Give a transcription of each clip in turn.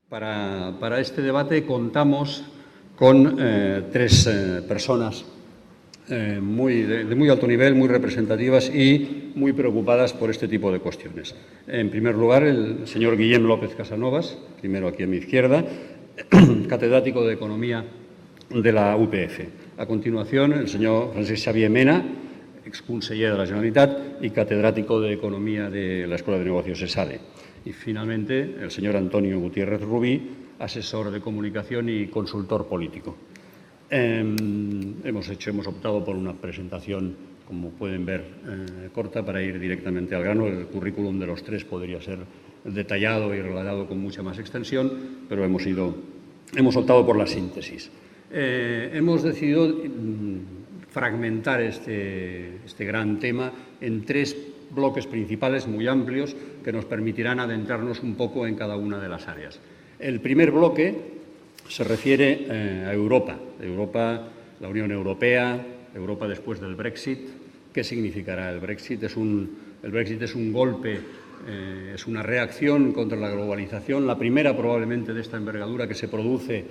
Para este debate contamos con tres personas de muy alto nivel, muy representativas y muy preocupadas por este tipo de cuestiones. En primer lugar, el señor Guillem López Casanovas, primero aquí a mi izquierda, catedrático de Economía de la UPF. A continuación, el señor Francesc Xavier Mena, exconseller de la Generalitat y catedrático de Economía de la Escuela de Negocios ESADE. Y, finalmente, el señor Antonio Gutiérrez Rubí, asesor de comunicación y consultor político. Hemos optado por una presentación, como pueden ver, corta, para ir directamente al grano. El currículum de los tres podría ser detallado y relatado con mucha más extensión, pero hemos optado por la síntesis. Hemos decidido fragmentar este gran tema en tres bloques principales muy amplios que nos permitirán adentrarnos un poco en cada una de las áreas. El primer bloque se refiere a Europa, la Unión Europea, Europa después del Brexit. ¿Qué significará el Brexit? El Brexit es un golpe, es una reacción contra la globalización, la primera probablemente de esta envergadura que se produce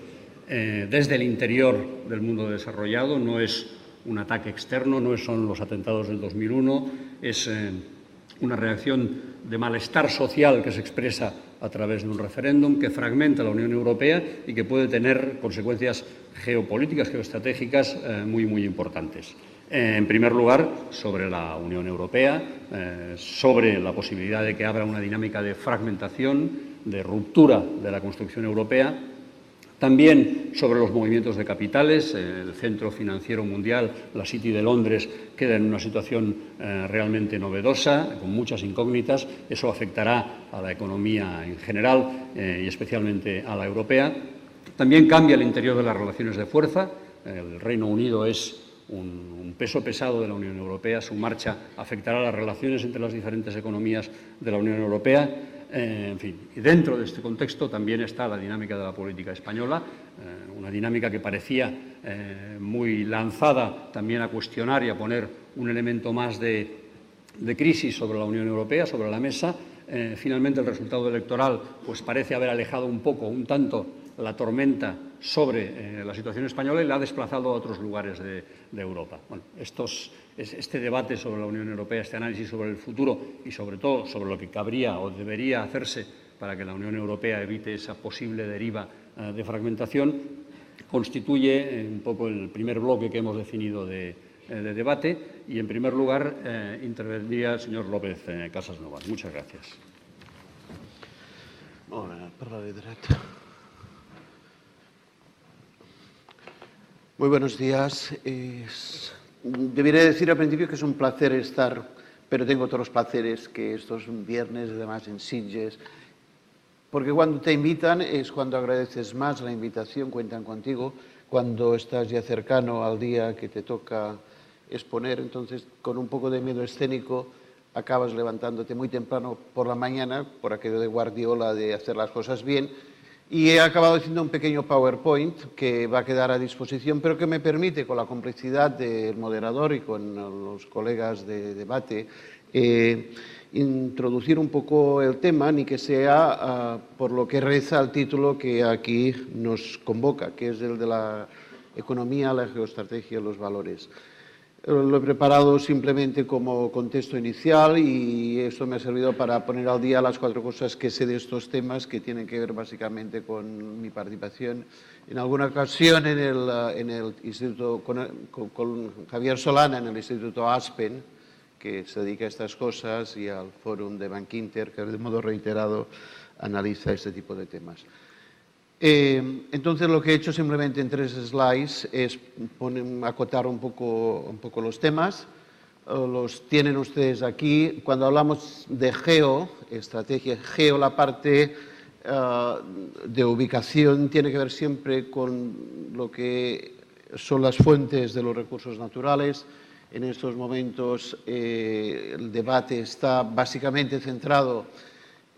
desde el interior del mundo desarrollado. No es un ataque externo, no son los atentados del 2001, es una reacción de malestar social que se expresa a través de un referéndum que fragmenta la Unión Europea y que puede tener consecuencias geopolíticas, geoestratégicas muy importantes. En primer lugar, sobre la Unión Europea, sobre la posibilidad de que abra una dinámica de fragmentación, de ruptura de la construcción europea. También sobre los movimientos de capitales. El Centro Financiero Mundial, la City de Londres, queda en una situación realmente novedosa, con muchas incógnitas. Eso afectará a la economía en general y especialmente a la europea. También cambia el interior de las relaciones de fuerza. El Reino Unido es un peso pesado de la Unión Europea. Su marcha afectará las relaciones entre las diferentes economías de la Unión Europea. En fin, y dentro de este contexto también está la dinámica de la política española, una dinámica que parecía muy lanzada también a cuestionar y a poner un elemento más de crisis sobre la Unión Europea, sobre la mesa. Finalmente, el resultado electoral pues parece haber alejado un tanto la tormenta sobre la situación española y la ha desplazado a otros lugares de Europa. Bueno, este debate sobre la Unión Europea, este análisis sobre el futuro y, sobre todo, sobre lo que cabría o debería hacerse para que la Unión Europea evite esa posible deriva de fragmentación, constituye un poco el primer bloque que hemos definido de debate. Y, en primer lugar, intervendría el señor López Casanovas. Muchas gracias. Muy buenos días. Debería decir al principio que es un placer estar, pero tengo otros placeres que estos viernes, además en Sitges, porque cuando te invitan es cuando agradeces más la invitación, cuentan contigo, cuando estás ya cercano al día que te toca exponer, entonces con un poco de miedo escénico acabas levantándote muy temprano por la mañana, por aquello de Guardiola de hacer las cosas bien. Y he acabado haciendo un pequeño PowerPoint que va a quedar a disposición, pero que me permite, con la complicidad del moderador y con los colegas de debate, introducir un poco el tema, ni que sea por lo que reza el título que aquí nos convoca, que es el de la economía, la geoestrategia y los valores. Lo he preparado simplemente como contexto inicial y esto me ha servido para poner al día las cuatro cosas que sé de estos temas que tienen que ver básicamente con mi participación en alguna ocasión en el instituto, con Javier Solana en el Instituto Aspen, que se dedica a estas cosas, y al Fórum de Bankinter, que de modo reiterado analiza este tipo de temas. Entonces, lo que he hecho simplemente en 3 slides es acotar un poco los temas. Los tienen ustedes aquí. Cuando hablamos de geoestrategia, la parte de ubicación tiene que ver siempre con lo que son las fuentes de los recursos naturales. En estos momentos el debate está básicamente centrado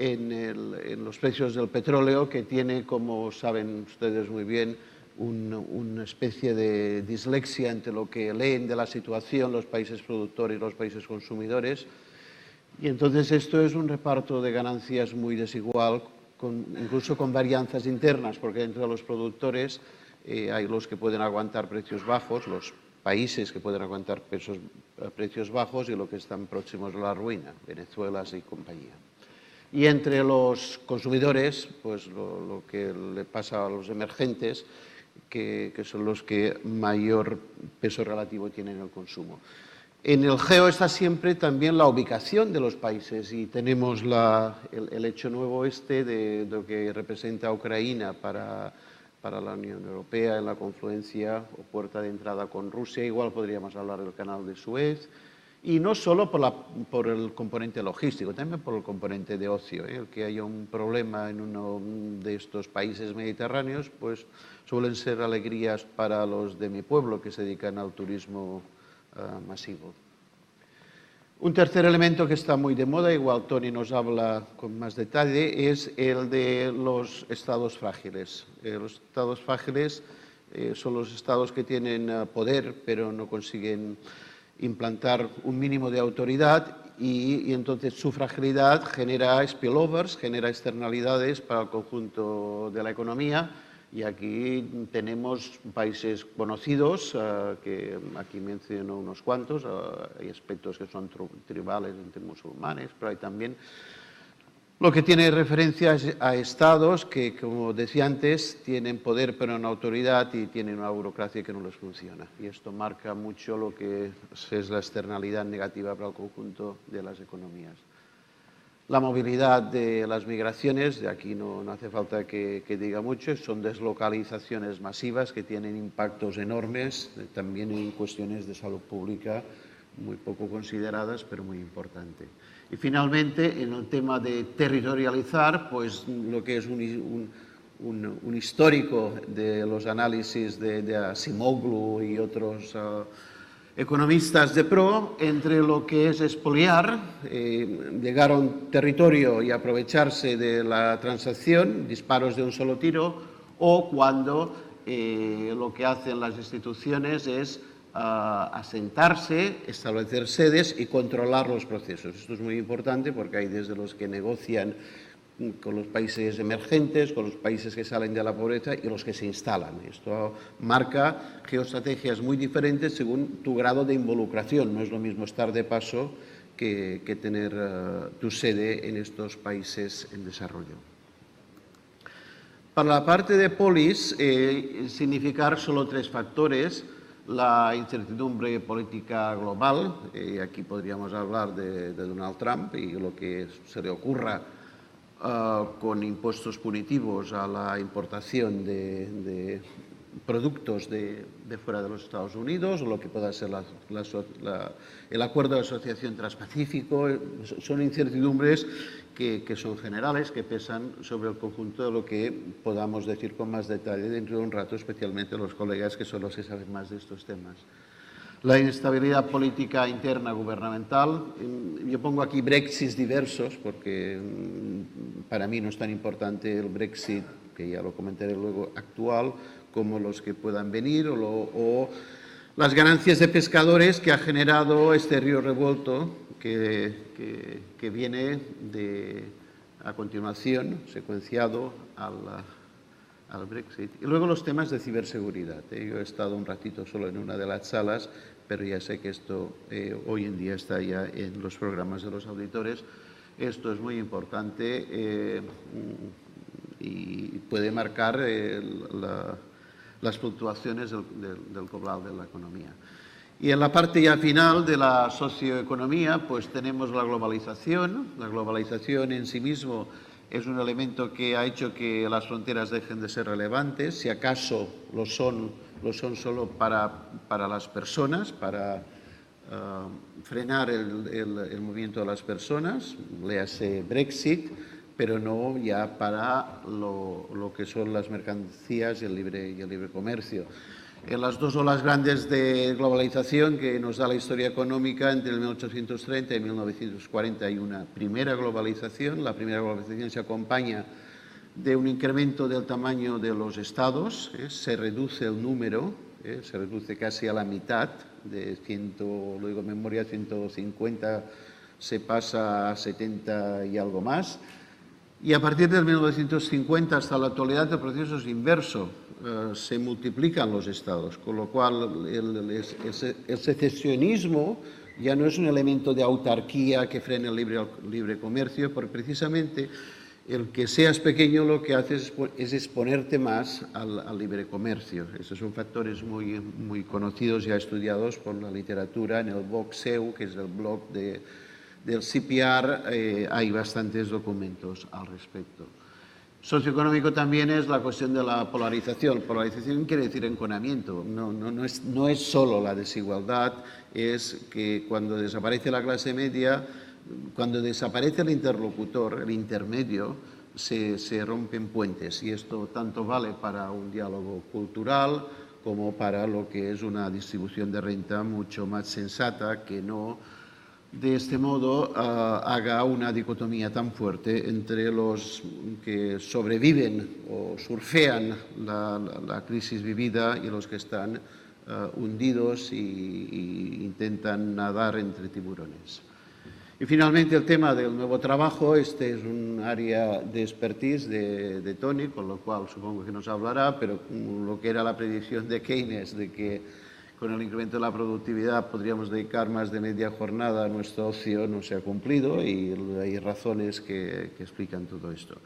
en los precios del petróleo, que tiene, como saben ustedes muy bien, una especie de dislexia entre lo que leen de la situación los países productores y los países consumidores. Y entonces esto es un reparto de ganancias muy desigual, incluso con varianzas internas, porque dentro de los productores hay los que pueden aguantar precios bajos, los países que pueden aguantar precios bajos y los que están próximos a la ruina, Venezuela y compañía. Y entre los consumidores, pues lo que le pasa a los emergentes, que son los que mayor peso relativo tienen en el consumo. En el geo está siempre también la ubicación de los países y tenemos el hecho nuevo de lo que representa Ucrania para la Unión Europea en la confluencia o puerta de entrada con Rusia. Igual podríamos hablar del canal de Suez. Y no solo por el componente logístico, también por el componente de ocio. El que haya un problema en uno de estos países mediterráneos, pues suelen ser alegrías para los de mi pueblo que se dedican al turismo masivo. Un tercer elemento que está muy de moda, igual Tony nos habla con más detalle, es el de los estados frágiles. Los estados frágiles son los estados que tienen poder, pero no consiguen implantar un mínimo de autoridad y entonces su fragilidad genera spillovers, genera externalidades para el conjunto de la economía. Y aquí tenemos países conocidos, que aquí menciono unos cuantos, hay aspectos que son tribales entre musulmanes, pero hay también lo que tiene referencia a estados que, como decía antes, tienen poder pero no autoridad y tienen una burocracia que no les funciona. Y esto marca mucho lo que es la externalidad negativa para el conjunto de las economías. La movilidad de las migraciones, de aquí no hace falta que diga mucho, son deslocalizaciones masivas que tienen impactos enormes, también en cuestiones de salud pública muy poco consideradas, pero muy importante. Y finalmente, en el tema de territorializar, pues lo que es un histórico de los análisis de Acemoglu y otros economistas de pro, entre lo que es expoliar, llegar a un territorio y aprovecharse de la transacción, disparos de un solo tiro, o cuando lo que hacen las instituciones es asentarse, establecer sedes y controlar los procesos. Esto es muy importante porque hay desde los que negocian con los países emergentes, con los países que salen de la pobreza y los que se instalan. Esto marca geoestrategias muy diferentes según tu grado de involucración. No es lo mismo estar de paso que tener tu sede en estos países en desarrollo. Para la parte de polis, significar solo tres factores: la incertidumbre política global, aquí podríamos hablar de Donald Trump y lo que se le ocurra con impuestos punitivos a la importación de productos de fuera de los Estados Unidos, o lo que pueda ser el acuerdo de asociación transpacífico. Son incertidumbres que son generales, que pesan sobre el conjunto de lo que podamos decir con más detalle dentro de un rato, especialmente los colegas que son los que saben más de estos temas. La inestabilidad política interna gubernamental. Yo pongo aquí Brexits diversos porque para mí no es tan importante el Brexit, que ya lo comentaré luego, actual, como los que puedan venir, o las ganancias de pescadores que ha generado este río revuelto que viene a continuación, secuenciado al Brexit. Y luego los temas de ciberseguridad. Yo he estado un ratito solo en una de las salas, pero ya sé que esto hoy en día está ya en los programas de los auditores. Esto es muy importante y puede marcar las fluctuaciones del global de la economía. Y en la parte ya final de la socioeconomía, pues tenemos la globalización. La globalización en sí mismo es un elemento que ha hecho que las fronteras dejen de ser relevantes, si acaso lo son solo para las personas, para frenar el movimiento de las personas, léase Brexit, pero no ya para lo que son las mercancías y el libre comercio. En las dos olas grandes de globalización que nos da la historia económica, entre el 1830 y 1940 hay una primera globalización. La primera globalización se acompaña de un incremento del tamaño de los estados, se reduce el número, se reduce casi a la mitad, de 150 se pasa a 70 y algo más. Y a partir del 1950 hasta la actualidad el proceso es inverso. Se multiplican los estados, con lo cual el secesionismo ya no es un elemento de autarquía que frene el libre comercio, porque precisamente el que seas pequeño lo que hace es exponerte más al libre comercio. Esos son factores muy conocidos, ya estudiados por la literatura. En el blog SEU, que es el blog del CPR, hay bastantes documentos al respecto. Socioeconómico también es la cuestión de la polarización. Polarización quiere decir enconamiento. No es solo la desigualdad, es que cuando desaparece la clase media, cuando desaparece el interlocutor, el intermedio, se rompen puentes. Y esto tanto vale para un diálogo cultural como para lo que es una distribución de renta mucho más sensata, que no de este modo haga una dicotomía tan fuerte entre los que sobreviven o surfean la crisis vivida y los que están hundidos y intentan nadar entre tiburones. Y finalmente el tema del nuevo trabajo. Este es un área de expertise de Tony, con lo cual supongo que nos hablará, pero lo que era la predicción de Keynes de que con el incremento de la productividad podríamos dedicar más de media jornada a nuestro ocio no se ha cumplido, y hay razones que explican todo esto.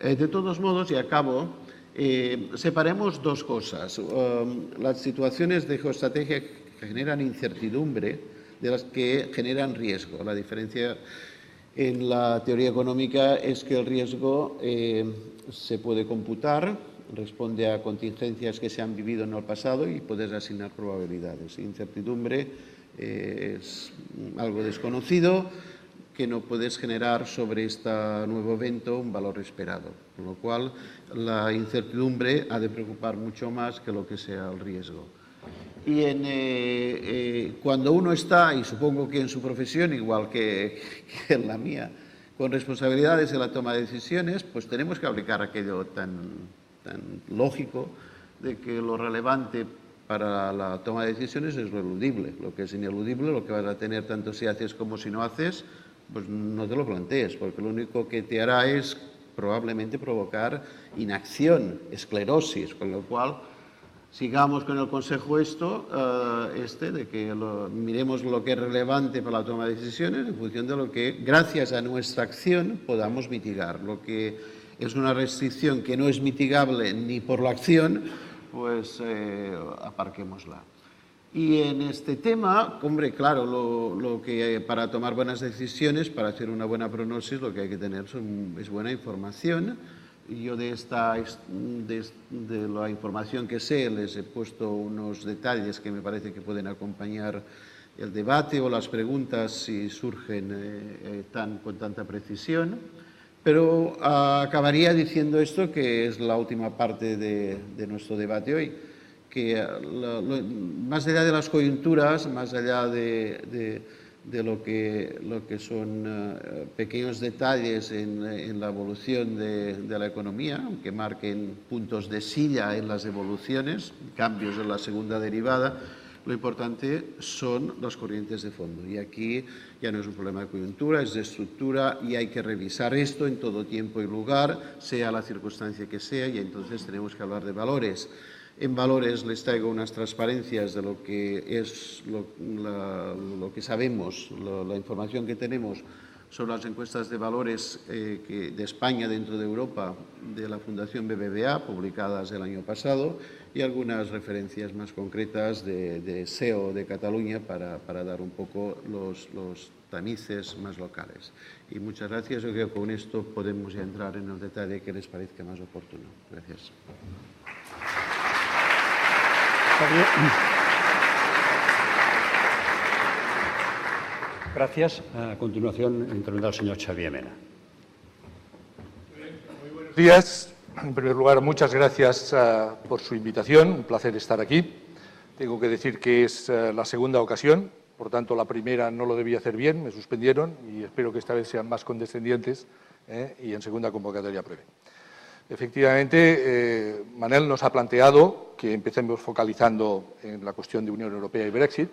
De todos modos, y acabo, separemos dos cosas. Las situaciones de geoestrategia que generan incertidumbre de las que generan riesgo. La diferencia en la teoría económica es que el riesgo se puede computar, responde a contingencias que se han vivido en el pasado y puedes asignar probabilidades. Incertidumbre es algo desconocido que no puedes generar sobre este nuevo evento un valor esperado, con lo cual la incertidumbre ha de preocupar mucho más que lo que sea el riesgo. Y cuando uno está, y supongo que en su profesión, igual que en la mía, con responsabilidades en la toma de decisiones, pues tenemos que aplicar aquello tan lógico de que lo relevante para la toma de decisiones es lo eludible. Lo que es ineludible, lo que vas a tener tanto si haces como si no haces, pues no te lo plantees, porque lo único que te hará es probablemente provocar inacción, esclerosis, con lo cual sigamos con el consejo de que miremos lo que es relevante para la toma de decisiones en función de lo que, gracias a nuestra acción, podamos mitigar. Lo que es una restricción que no es mitigable ni por la acción, pues aparquémosla. Y en este tema, hombre, claro, lo que para tomar buenas decisiones, para hacer una buena prognosis, lo que hay que tener es buena información. Yo de la información que sé les he puesto unos detalles que me parece que pueden acompañar el debate o las preguntas si surgen con tanta precisión. Pero acabaría diciendo esto, que es la última parte de nuestro debate hoy, que más allá de las coyunturas, más allá de lo que son pequeños detalles en la evolución de la economía, que marquen puntos de silla en las evoluciones, cambios en la segunda derivada, lo importante son las corrientes de fondo. Y aquí ya no es un problema de coyuntura, es de estructura, y hay que revisar esto en todo tiempo y lugar, sea la circunstancia que sea, y entonces tenemos que hablar de valores. En valores les traigo unas transparencias de lo que es lo que sabemos, la información que tenemos sobre las encuestas de valores de España dentro de Europa de la Fundación BBVA, publicadas el año pasado, y algunas referencias más concretas de SEO de Cataluña para dar un poco los tamices más locales. Y muchas gracias. Yo creo que con esto podemos ya entrar en el detalle que les parezca más oportuno. Gracias. Gracias. A continuación intervendrá el señor Xavier Mena. Muy buenos días. En primer lugar, muchas gracias por su invitación. Un placer estar aquí. Tengo que decir que es la segunda ocasión, por tanto la primera no lo debí hacer bien, me suspendieron, y espero que esta vez sean más condescendientes y en segunda convocatoria aprueben. Efectivamente, Manel nos ha planteado que empecemos focalizando en la cuestión de Unión Europea y Brexit,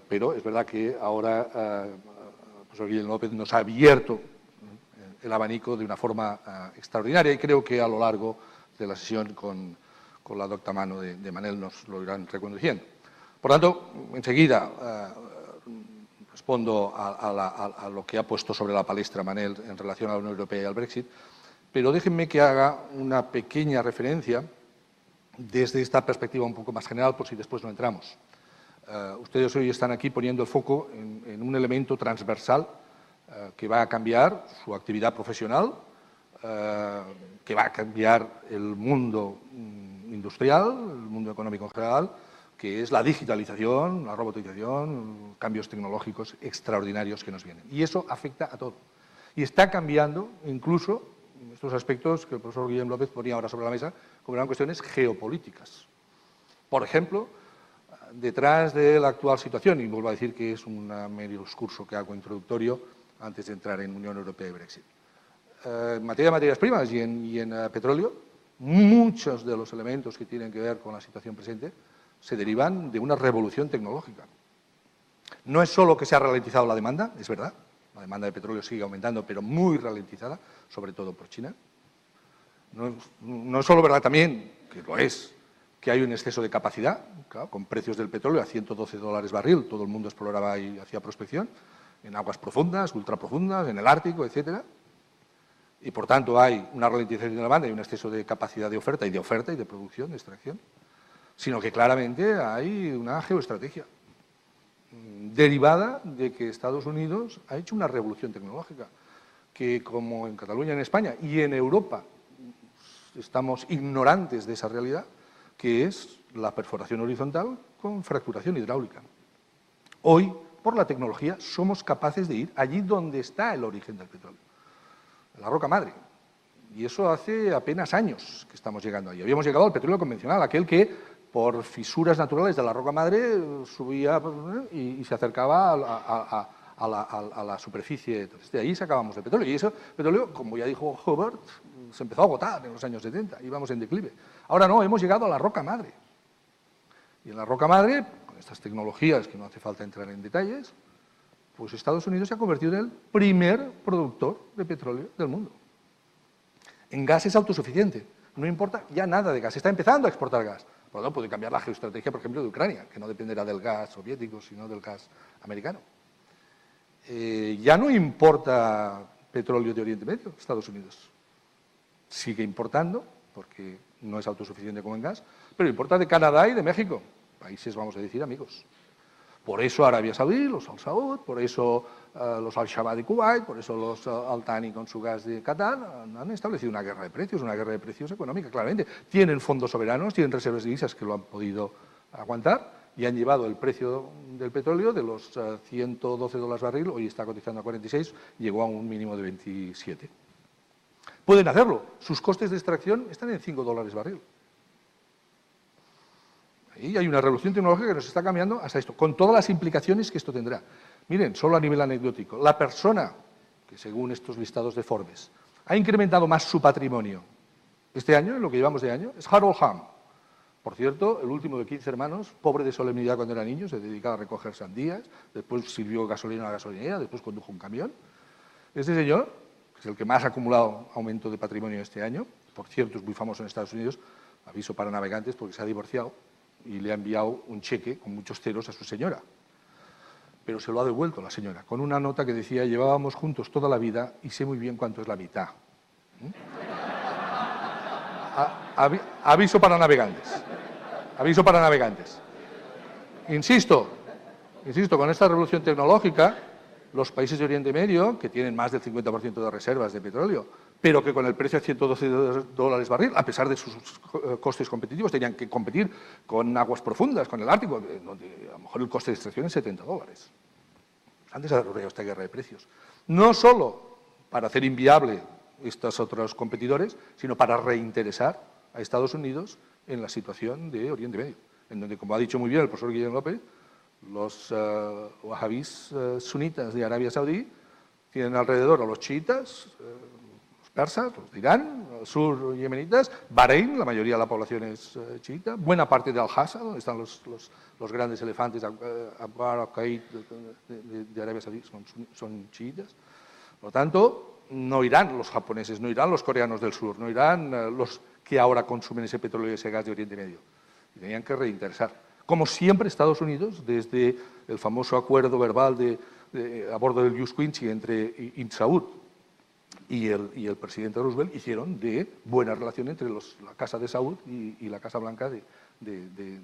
pero es verdad que ahora el profesor Guillem López nos ha abierto el abanico de una forma extraordinaria, y creo que a lo largo de la sesión con la docta mano de Manel nos lo irán reconduciendo. Por tanto, enseguida respondo a lo que ha puesto sobre la palestra Manel en relación a la Unión Europea y al Brexit, pero déjenme que haga una pequeña referencia desde esta perspectiva un poco más general, por si después no entramos. Ustedes hoy están aquí poniendo el foco en un elemento transversal que va a cambiar su actividad profesional, que va a cambiar el mundo industrial, el mundo económico en general, que es la digitalización, la robotización, cambios tecnológicos extraordinarios que nos vienen. Y eso afecta a todo. Y está cambiando incluso estos aspectos que el profesor Guillem López ponía ahora sobre la mesa, como eran cuestiones geopolíticas. Por ejemplo, detrás de la actual situación, y vuelvo a decir que es un medio discurso que hago introductorio antes de entrar en Unión Europea y Brexit. En materia de materias primas y en petróleo, muchos de los elementos que tienen que ver con la situación presente se derivan de una revolución tecnológica. No es solo que se ha ralentizado la demanda, es verdad, la demanda de petróleo sigue aumentando, pero muy ralentizada, sobre todo por China. No es solo verdad también, que lo es, que hay un exceso de capacidad, claro, con precios del petróleo a $112 barril, todo el mundo exploraba y hacía prospección, en aguas profundas, ultraprofundas, en el Ártico, etcétera. Y, por tanto, hay una ralentización de la demanda y un exceso de capacidad de oferta y de producción, de extracción, sino que claramente hay una geoestrategia derivada de que Estados Unidos ha hecho una revolución tecnológica, que como en Cataluña, en España y en Europa estamos ignorantes de esa realidad, que es la perforación horizontal con fracturación hidráulica. Hoy, por la tecnología, somos capaces de ir allí donde está el origen del petróleo, la roca madre. Y eso hace apenas años que estamos llegando ahí. Habíamos llegado al petróleo convencional, aquel que por fisuras naturales de la roca madre subía y se acercaba a la superficie. Entonces, de ahí sacábamos el petróleo. Y ese petróleo, como ya dijo Hubert, se empezó a agotar en los años 70, íbamos en declive. Ahora no, hemos llegado a la roca madre. Y en la roca madre, con estas tecnologías, que no hace falta entrar en detalles, pues Estados Unidos se ha convertido en el primer productor de petróleo del mundo. En gas es autosuficiente, no importa ya nada de gas, está empezando a exportar gas. Por lo tanto, puede cambiar la geoestrategia, por ejemplo, de Ucrania, que no dependerá del gas soviético, sino del gas americano. Ya no importa petróleo de Oriente Medio, Estados Unidos. Sigue importando, porque no es autosuficiente como en gas, pero importa de Canadá y de México, países, vamos a decir, amigos. Por eso Arabia Saudí, los Al Saud, por eso los Al Shabaab de Kuwait, por eso los Al Thani con su gas de Qatar, han establecido una guerra de precios económica, claramente. Tienen fondos soberanos, tienen reservas de divisas que lo han podido aguantar y han llevado el precio del petróleo de los $112 barril, hoy está cotizando a 46, llegó a un mínimo de 27. Pueden hacerlo, sus costes de extracción están en $5 barril. Y hay una revolución tecnológica que nos está cambiando hasta esto, con todas las implicaciones que esto tendrá. Miren, solo a nivel anecdótico, la persona que, según estos listados de Forbes, ha incrementado más su patrimonio este año, en lo que llevamos de año, es Harold Hamm. Por cierto, el último de 15 hermanos, pobre de solemnidad cuando era niño, se dedicaba a recoger sandías, después sirvió gasolina a la gasolinera, después condujo un camión. Este señor, que es el que más ha acumulado aumento de patrimonio este año, por cierto, es muy famoso en Estados Unidos, aviso para navegantes porque se ha divorciado, y le ha enviado un cheque con muchos ceros a su señora. Pero se lo ha devuelto la señora, con una nota que decía: llevábamos juntos toda la vida y sé muy bien cuánto es la mitad. Aviso para navegantes. Aviso para navegantes. Insisto, con esta revolución tecnológica, los países de Oriente Medio, que tienen más del 50% de reservas de petróleo, pero que con el precio de $112 barril, a pesar de sus costes competitivos, tenían que competir con aguas profundas, con el Ártico, donde a lo mejor el coste de extracción es $70. Han desarrollado esta guerra de precios. No solo para hacer inviable estos otros competidores, sino para reinteresar a Estados Unidos en la situación de Oriente Medio, en donde, como ha dicho muy bien el profesor Guillem López, los wahabís sunitas de Arabia Saudí tienen alrededor a los chiitas, los persas, los de Irán, al sur yemenitas, Bahrein, la mayoría de la población es chiita, buena parte de Al-Hasa, donde están los grandes elefantes, Akbar, Al-Qaid de Arabia Saudí, son chiitas. Por lo tanto, no irán los japoneses, no irán los coreanos del sur, no irán los que ahora consumen ese petróleo y ese gas de Oriente Medio. Y tenían que reinteresar. Como siempre, Estados Unidos, desde el famoso acuerdo verbal a bordo del Yus Quincy entre Saud y el presidente Roosevelt, hicieron de buena relación entre la Casa de Saud y la Casa Blanca de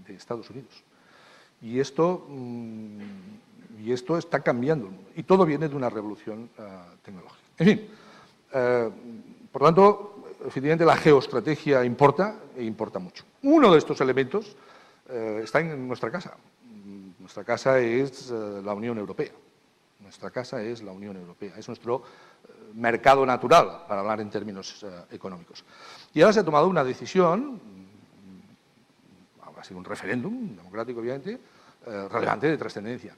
Estados Unidos. Y esto está cambiando. Y todo viene de una revolución tecnológica. En fin, por lo tanto, efectivamente, la geoestrategia importa, e importa mucho. Uno de estos elementos está en nuestra casa. Nuestra casa es la Unión Europea. Nuestra casa es la Unión Europea. Es nuestro mercado natural, para hablar en términos económicos. Y ahora se ha tomado una decisión, ha sido un referéndum democrático, obviamente, relevante, de trascendencia.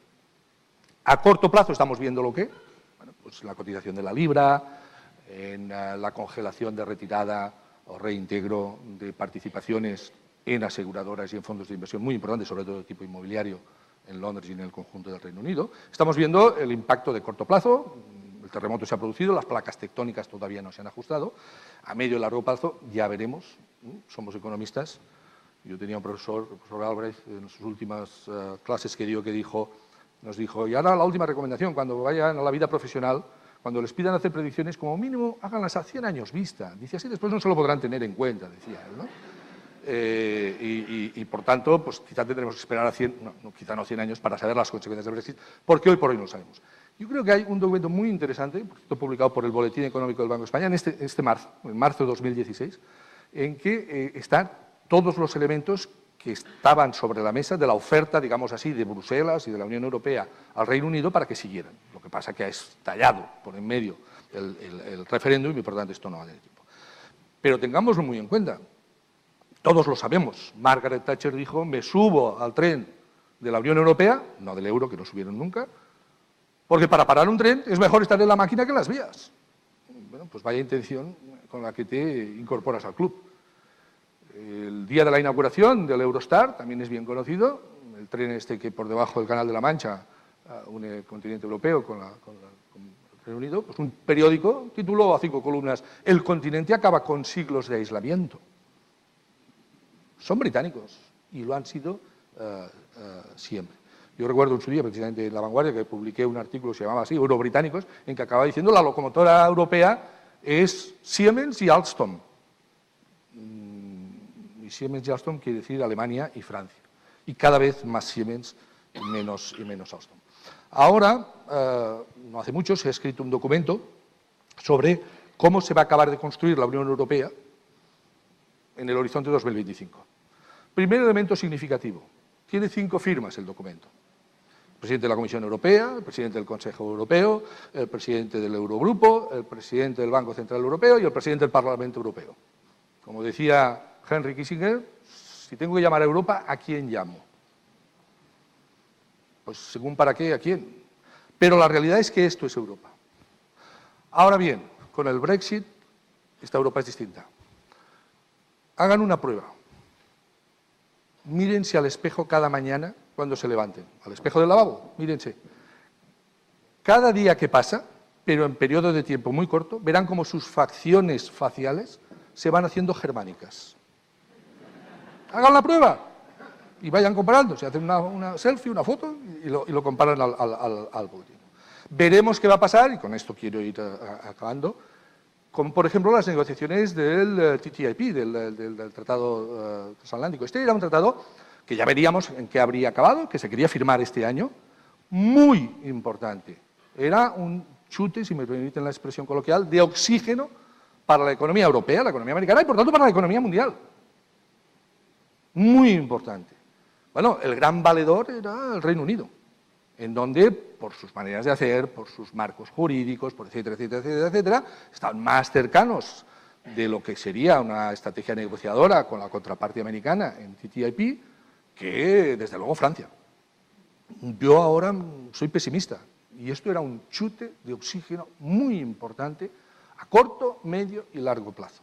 A corto plazo estamos viendo lo que, bueno, pues la cotización de la libra, en la congelación de retirada o reintegro de participaciones en aseguradoras y en fondos de inversión muy importantes, sobre todo de tipo inmobiliario, en Londres y en el conjunto del Reino Unido. Estamos viendo el impacto de corto plazo. El terremoto se ha producido, las placas tectónicas todavía no se han ajustado. A medio y largo plazo ya veremos. Somos economistas. Yo tenía un profesor, el profesor Albrecht, en sus últimas clases que nos dijo, y ahora la última recomendación, cuando vayan a la vida profesional, cuando les pidan hacer predicciones, como mínimo háganlas a 100 años vista. Dice, así después no se lo podrán tener en cuenta, decía él, ¿no? Y por tanto, pues quizá tendremos que esperar a 100 años para saber las consecuencias del Brexit, porque hoy por hoy no lo sabemos. Yo creo que hay un documento muy interesante, publicado por el Boletín Económico del Banco de España en marzo de 2016, en que están todos los elementos que estaban sobre la mesa de la oferta, digamos así, de Bruselas y de la Unión Europea al Reino Unido para que siguieran. Lo que pasa es que ha estallado por en medio el referéndum y por tanto esto no va a tener tiempo. Pero tengámoslo muy en cuenta. Todos lo sabemos. Margaret Thatcher dijo, me subo al tren de la Unión Europea, no del euro, que no subieron nunca, porque para parar un tren es mejor estar en la máquina que en las vías. Bueno, pues vaya intención con la que te incorporas al club. El día de la inauguración del Eurostar también es bien conocido, el tren este que por debajo del Canal de la Mancha une el continente europeo con el Reino Unido, pues un periódico tituló a 5 columnas, el continente acaba con siglos de aislamiento. Son británicos y lo han sido siempre. Yo recuerdo en su día, precisamente en La Vanguardia, que publiqué un artículo que se llamaba así, Eurobritánicos, en que acababa diciendo la locomotora europea es Siemens y Alstom. Y Siemens y Alstom quiere decir Alemania y Francia. Y cada vez más Siemens y menos Alstom. Ahora, no hace mucho, se ha escrito un documento sobre cómo se va a acabar de construir la Unión Europea en el horizonte 2025. Primer elemento significativo. Tiene 5 firmas el documento. El presidente de la Comisión Europea, el presidente del Consejo Europeo, el presidente del Eurogrupo, el presidente del Banco Central Europeo y el presidente del Parlamento Europeo. Como decía Henry Kissinger, si tengo que llamar a Europa, ¿a quién llamo? Pues según para qué, ¿a quién? Pero la realidad es que esto es Europa. Ahora bien, con el Brexit, esta Europa es distinta. Hagan una prueba. Mírense al espejo cada mañana cuando se levanten. Al espejo del lavabo, mírense. Cada día que pasa, pero en periodo de tiempo muy corto, verán cómo sus facciones faciales se van haciendo germánicas. Hagan la prueba y vayan comparando. Se hacen una selfie, una foto y lo comparan al boletín. Veremos qué va a pasar, y con esto quiero ir acabando, como por ejemplo las negociaciones del TTIP, del Tratado Transatlántico. Este era un tratado que ya veríamos en qué habría acabado, que se quería firmar este año, muy importante. Era un chute, si me permiten la expresión coloquial, de oxígeno para la economía europea, la economía americana y por tanto para la economía mundial. Muy importante. Bueno, el gran valedor era el Reino Unido, en donde, por sus maneras de hacer, por sus marcos jurídicos, por etcétera, etcétera, etcétera, etcétera, estaban más cercanos de lo que sería una estrategia negociadora con la contraparte americana en TTIP que, desde luego, Francia. Yo ahora soy pesimista, y esto era un chute de oxígeno muy importante a corto, medio y largo plazo.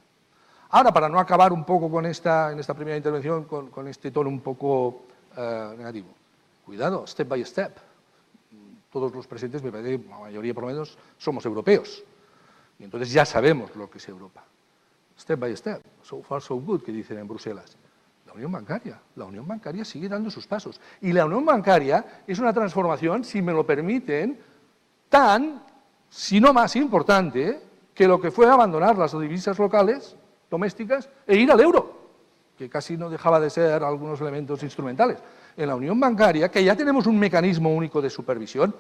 Ahora, para no acabar un poco con en esta primera intervención con este tono un poco negativo, cuidado, step by step. Todos los presentes, me parece, la mayoría por lo menos, somos europeos. Y entonces ya sabemos lo que es Europa. Step by step, so far so good, que dicen en Bruselas. La Unión Bancaria sigue dando sus pasos. Y la Unión Bancaria es una transformación, si me lo permiten, tan, si no más importante, que lo que fue abandonar las divisas locales, domésticas, e ir al euro, que casi no dejaba de ser algunos elementos instrumentales. En la Unión Bancaria, que ya tenemos un mecanismo único de supervisión,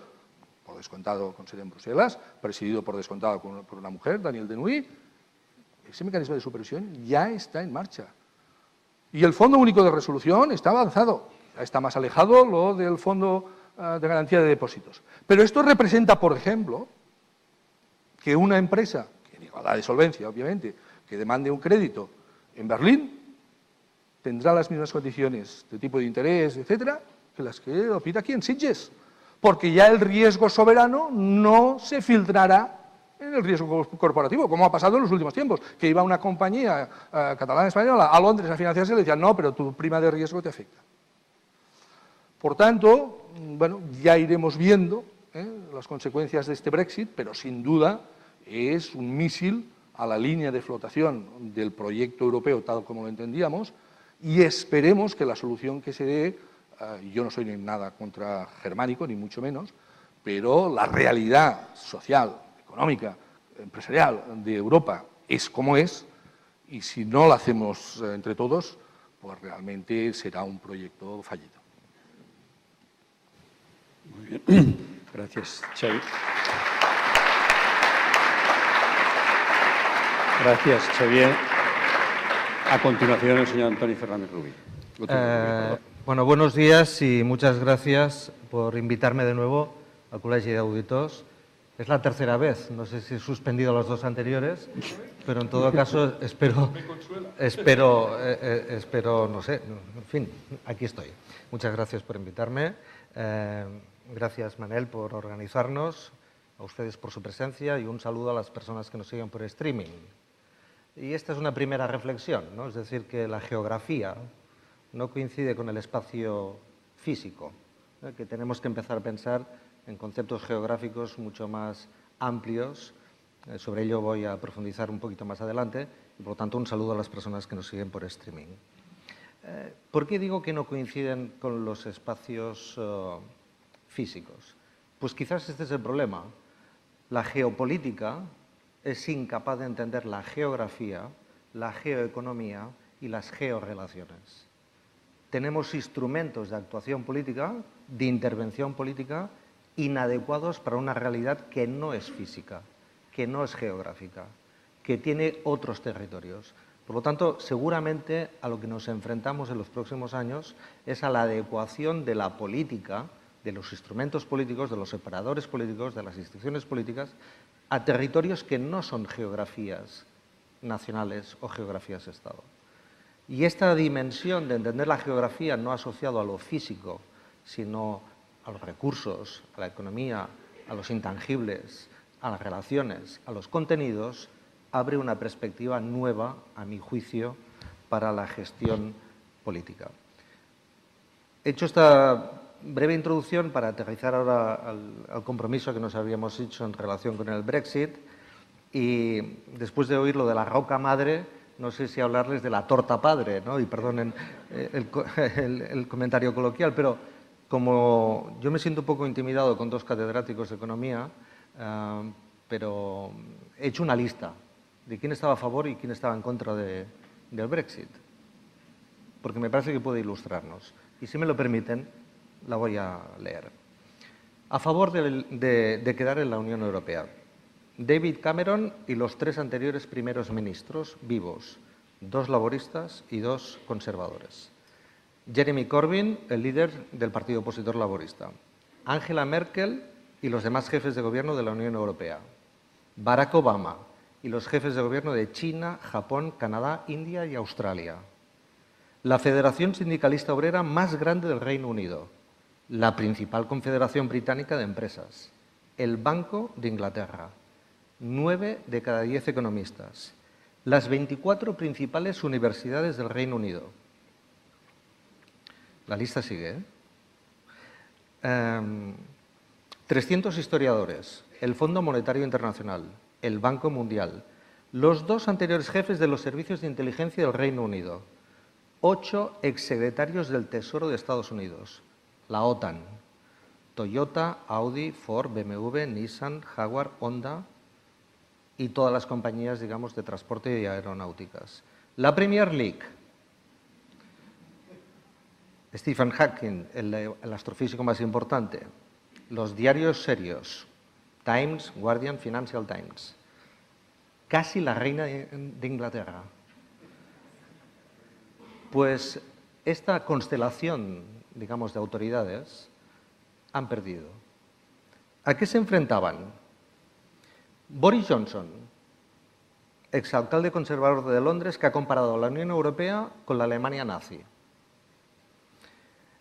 por descontado con sede en Bruselas, presidido por descontado por una mujer, Daniel Denouy, ese mecanismo de supervisión ya está en marcha. Y el Fondo Único de Resolución está avanzado, está más alejado lo del Fondo de Garantía de Depósitos. Pero esto representa, por ejemplo, que una empresa, que en igualdad de solvencia, obviamente, que demande un crédito en Berlín, tendrá las mismas condiciones de tipo de interés, etcétera, que las que lo pida aquí en Sitges, porque ya el riesgo soberano no se filtrará en el riesgo corporativo, como ha pasado en los últimos tiempos, que iba una compañía catalana española a Londres a financiarse y le decían, no, pero tu prima de riesgo te afecta. Por tanto, bueno, ya iremos viendo las consecuencias de este Brexit, pero sin duda es un mísil a la línea de flotación del proyecto europeo tal como lo entendíamos, y esperemos que la solución que se dé, yo no soy ni nada contra germánico, ni mucho menos, pero la realidad social, económica, empresarial de Europa es como es, y si no lo hacemos entre todos, pues realmente será un proyecto fallido. Muy bien. Gracias, Xavi. Gracias, Xavier. A continuación, el señor Antoni Fernández Rubí. Bueno, buenos días y muchas gracias por invitarme de nuevo al Colegio de Auditors. Es la tercera vez, no sé si he suspendido las dos anteriores, pero en todo caso espero, no sé, en fin, aquí estoy. Muchas gracias por invitarme. Gracias, Manel, por organizarnos, a ustedes por su presencia y un saludo a las personas que nos siguen por streaming. Y esta es una primera reflexión, ¿no? Es decir, que la geografía no coincide con el espacio físico, ¿no? Que tenemos que empezar a pensar en conceptos geográficos mucho más amplios. Sobre ello voy a profundizar un poquito más adelante y, por lo tanto, un saludo a las personas que nos siguen por streaming. ¿Por qué digo que no coinciden con los espacios físicos? Pues quizás este es el problema. La geopolítica es incapaz de entender la geografía, la geoeconomía y las georrelaciones. Tenemos instrumentos de actuación política, de intervención política, inadecuados para una realidad que no es física, que no es geográfica, que tiene otros territorios. Por lo tanto, seguramente a lo que nos enfrentamos en los próximos años es a la adecuación de la política, de los instrumentos políticos, de los operadores políticos, de las instituciones políticas, a territorios que no son geografías nacionales o geografías de Estado. Y esta dimensión de entender la geografía no asociado a lo físico, sino a los recursos, a la economía, a los intangibles, a las relaciones, a los contenidos, abre una perspectiva nueva, a mi juicio, para la gestión política. He hecho esta breve introducción para aterrizar ahora al compromiso que nos habíamos hecho en relación con el Brexit, y después de oír lo de la roca madre, no sé si hablarles de la torta padre, ¿no? Y perdonen el comentario coloquial, pero como yo me siento un poco intimidado con dos catedráticos de economía, pero he hecho una lista de quién estaba a favor y quién estaba en contra del Brexit, porque me parece que puede ilustrarnos. Y si me lo permiten, la voy a leer. A favor de quedar en la Unión Europea, David Cameron y los tres anteriores primeros ministros vivos, 2 laboristas y 2 conservadores. Jeremy Corbyn, el líder del partido opositor laborista. Angela Merkel y los demás jefes de gobierno de la Unión Europea. Barack Obama y los jefes de gobierno de China, Japón, Canadá, India y Australia. La Federación Sindicalista Obrera más grande del Reino Unido. La principal confederación británica de empresas. El Banco de Inglaterra. 9 de cada 10 economistas. Las 24 principales universidades del Reino Unido. La lista sigue, 300 historiadores, el Fondo Monetario Internacional, el Banco Mundial, los 2 anteriores jefes de los servicios de inteligencia del Reino Unido, 8 exsecretarios del Tesoro de Estados Unidos, la OTAN, Toyota, Audi, Ford, BMW, Nissan, Jaguar, Honda y todas las compañías, digamos, de transporte y aeronáuticas. La Premier League, Stephen Hawking, el astrofísico más importante, los diarios serios, Times, Guardian, Financial Times, casi la reina de Inglaterra. Pues esta constelación, digamos, de autoridades han perdido. ¿A qué se enfrentaban? Boris Johnson, exalcalde conservador de Londres, que ha comparado a la Unión Europea con la Alemania nazi.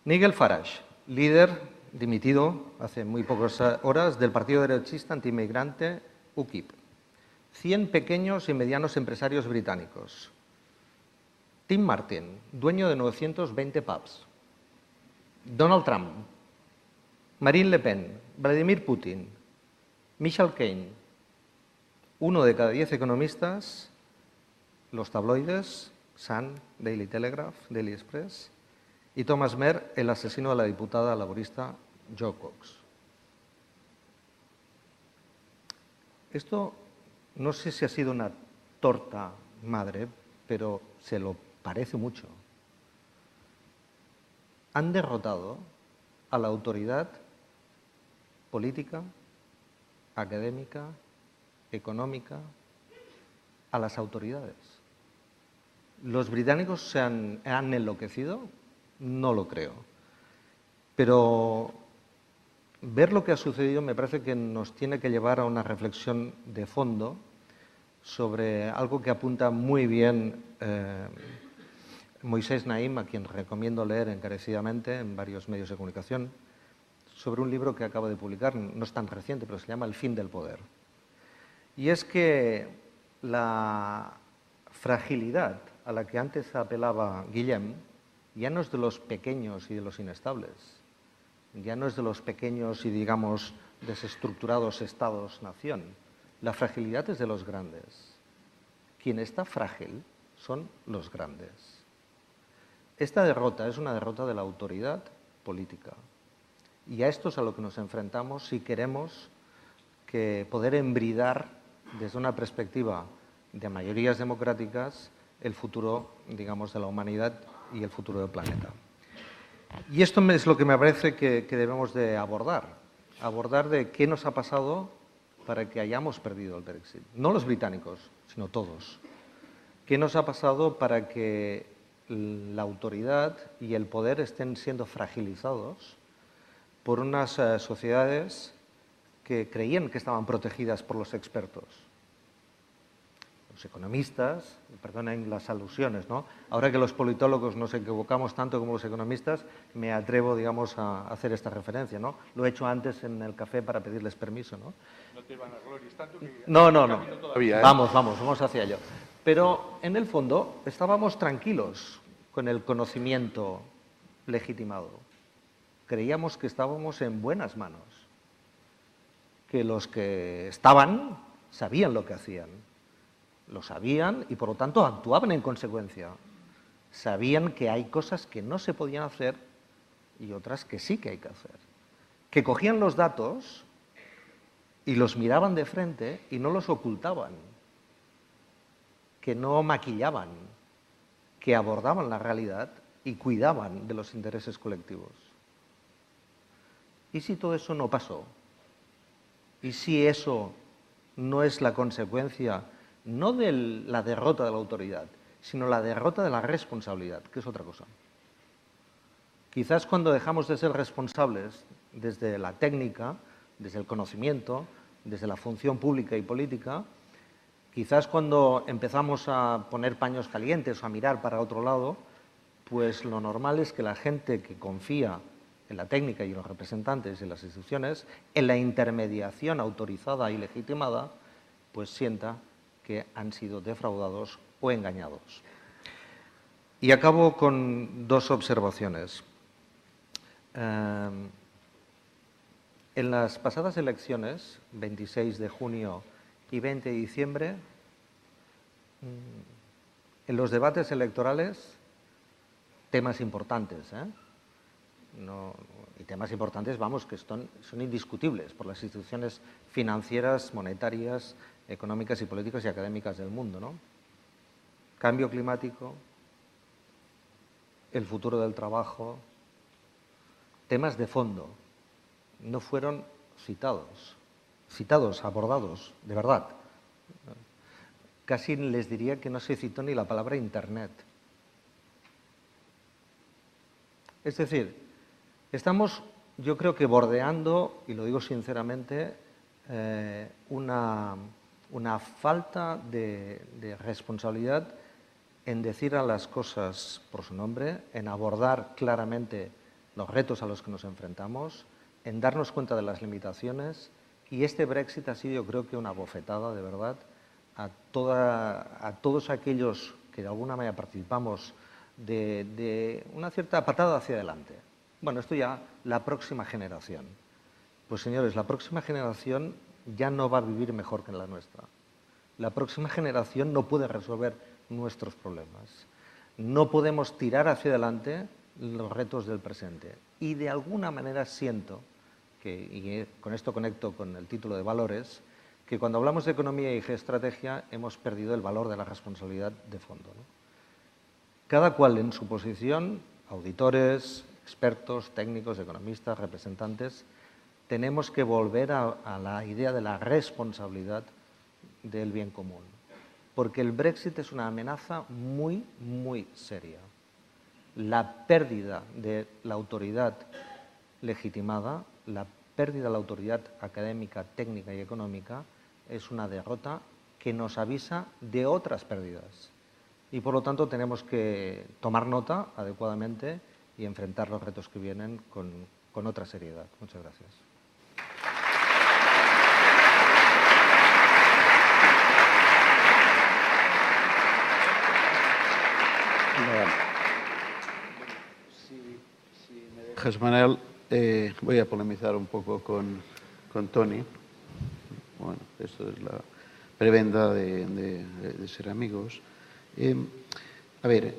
Nigel Farage, líder dimitido hace muy pocas horas del partido derechista antiinmigrante UKIP. 100 pequeños y medianos empresarios británicos. Tim Martin, dueño de 920 pubs. Donald Trump, Marine Le Pen, Vladimir Putin, Michael Caine, 1 de cada 10 economistas, los tabloides, Sun, Daily Telegraph, Daily Express, y Thomas Mer, el asesino de la diputada laborista Jo Cox. Esto no sé si ha sido una torta madre, pero se lo parece mucho. Han derrotado a la autoridad política, académica, económica, a las autoridades. ¿Los británicos se han enloquecido? No lo creo. Pero ver lo que ha sucedido me parece que nos tiene que llevar a una reflexión de fondo sobre algo que apunta muy bien Moisés Naim, a quien recomiendo leer encarecidamente en varios medios de comunicación, sobre un libro que acaba de publicar, no es tan reciente, pero se llama El fin del poder. Y es que la fragilidad a la que antes apelaba Guillem ya no es de los pequeños y de los inestables, ya no es de los pequeños y, digamos, desestructurados estados-nación. La fragilidad es de los grandes. Quien está frágil son los grandes. Esta derrota es una derrota de la autoridad política. Y a esto es a lo que nos enfrentamos si queremos que poder embridar desde una perspectiva de mayorías democráticas el futuro, digamos, de la humanidad y el futuro del planeta. Y esto es lo que me parece que debemos de abordar de qué nos ha pasado para que hayamos perdido el Brexit. No los británicos, sino todos. ¿Qué nos ha pasado para que la autoridad y el poder estén siendo fragilizados por unas sociedades que creían que estaban protegidas por los expertos? Los economistas, perdonen las alusiones, ¿no? Ahora que los politólogos nos equivocamos tanto como los economistas, me atrevo, digamos, a hacer esta referencia, ¿no? Lo he hecho antes en el café para pedirles permiso, ¿no? No te van a gloriar tanto que... No. Todavía, ¿eh? Vamos hacia ello. Pero, en el fondo, estábamos tranquilos con el conocimiento legitimado. Creíamos que estábamos en buenas manos, que los que estaban sabían lo que hacían. Lo sabían y, por lo tanto, actuaban en consecuencia. Sabían que hay cosas que no se podían hacer y otras que sí que hay que hacer. Que cogían los datos y los miraban de frente y no los ocultaban. Que no maquillaban. Que abordaban la realidad y cuidaban de los intereses colectivos. ¿Y si todo eso no pasó? ¿Y si eso no es la consecuencia no de la derrota de la autoridad, sino la derrota de la responsabilidad, que es otra cosa? Quizás cuando dejamos de ser responsables desde la técnica, desde el conocimiento, desde la función pública y política, quizás cuando empezamos a poner paños calientes o a mirar para otro lado, pues lo normal es que la gente que confía en la técnica y en los representantes y en las instituciones, en la intermediación autorizada y legitimada, pues sienta que han sido defraudados o engañados. Y acabo con 2 observaciones. En las pasadas elecciones, 26 de junio y 20 de diciembre, en los debates electorales, temas importantes, y temas importantes, vamos, que son indiscutibles por las instituciones financieras, monetarias, económicas y políticas y académicas del mundo, ¿no? Cambio climático, el futuro del trabajo, temas de fondo, no fueron citados, abordados, de verdad. Casi les diría que no se citó ni la palabra Internet. Es decir, estamos, yo creo que bordeando, y lo digo sinceramente, una falta de responsabilidad en decir a las cosas por su nombre, en abordar claramente los retos a los que nos enfrentamos, en darnos cuenta de las limitaciones, y este Brexit ha sido, yo creo que una bofetada, de verdad, a todos aquellos que de alguna manera participamos de una cierta patada hacia adelante. Bueno, esto ya, la próxima generación. Pues señores, la próxima generación ya no va a vivir mejor que la nuestra. La próxima generación no puede resolver nuestros problemas. No podemos tirar hacia adelante los retos del presente. Y de alguna manera siento, y con esto conecto con el título de valores, que cuando hablamos de economía y geoestrategia hemos perdido el valor de la responsabilidad de fondo, ¿no? Cada cual en su posición, auditores, expertos, técnicos, economistas, representantes, tenemos que volver a la idea de la responsabilidad del bien común. Porque el Brexit es una amenaza muy, muy seria. La pérdida de la autoridad legitimada, la pérdida de la autoridad académica, técnica y económica es una derrota que nos avisa de otras pérdidas. Y por lo tanto tenemos que tomar nota adecuadamente y enfrentar los retos que vienen con otra seriedad. Muchas gracias. Si me dejas, Manel, voy a polemizar un poco con Tony. Bueno, esto es la prebenda de ser amigos. A ver,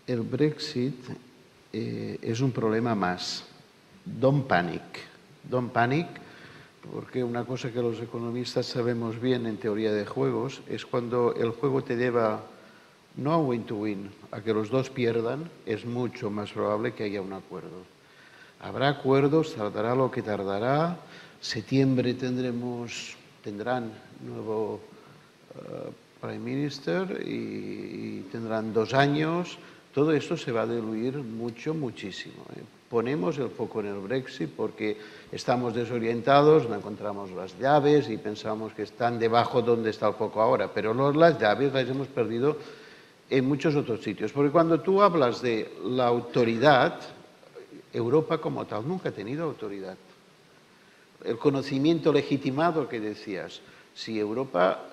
el Brexit es un problema más. Don't panic. Don't panic, porque una cosa que los economistas sabemos bien en teoría de juegos es cuando el juego te lleva no a win-to-win, a que los dos pierdan, es mucho más probable que haya un acuerdo. Habrá acuerdos, tardará lo que tardará. Septiembre tendrán nuevo Prime Minister y tendrán 2 años. Todo esto se va a diluir muchísimo. Ponemos el foco en el Brexit porque estamos desorientados, no encontramos las llaves y pensamos que están debajo donde está el foco ahora, pero las llaves las hemos perdido en muchos otros sitios. Porque cuando tú hablas de la autoridad, Europa como tal nunca ha tenido autoridad. El conocimiento legitimado que decías, si Europa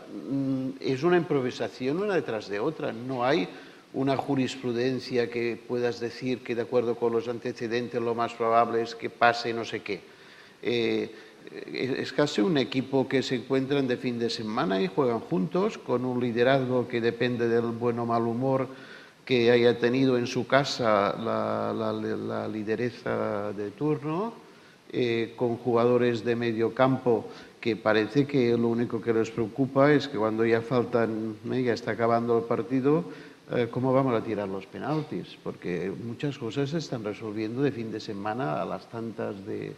es una improvisación una detrás de otra, no hay una jurisprudencia que puedas decir que de acuerdo con los antecedentes lo más probable es que pase no sé qué. Es casi un equipo que se encuentran de fin de semana y juegan juntos con un liderazgo que depende del buen o mal humor que haya tenido en su casa la lideresa de turno, con jugadores de medio campo que parece que lo único que les preocupa es que cuando ya ya está acabando el partido, ¿cómo vamos a tirar los penaltis? Porque muchas cosas se están resolviendo de fin de semana a las tantas de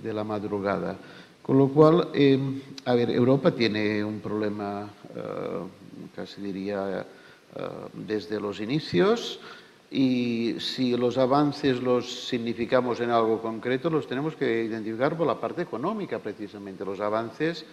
la madrugada. Con lo cual, a ver, Europa tiene un problema, casi diría, desde los inicios, y si los avances los significamos en algo concreto, los tenemos que identificar por la parte económica, precisamente, los avances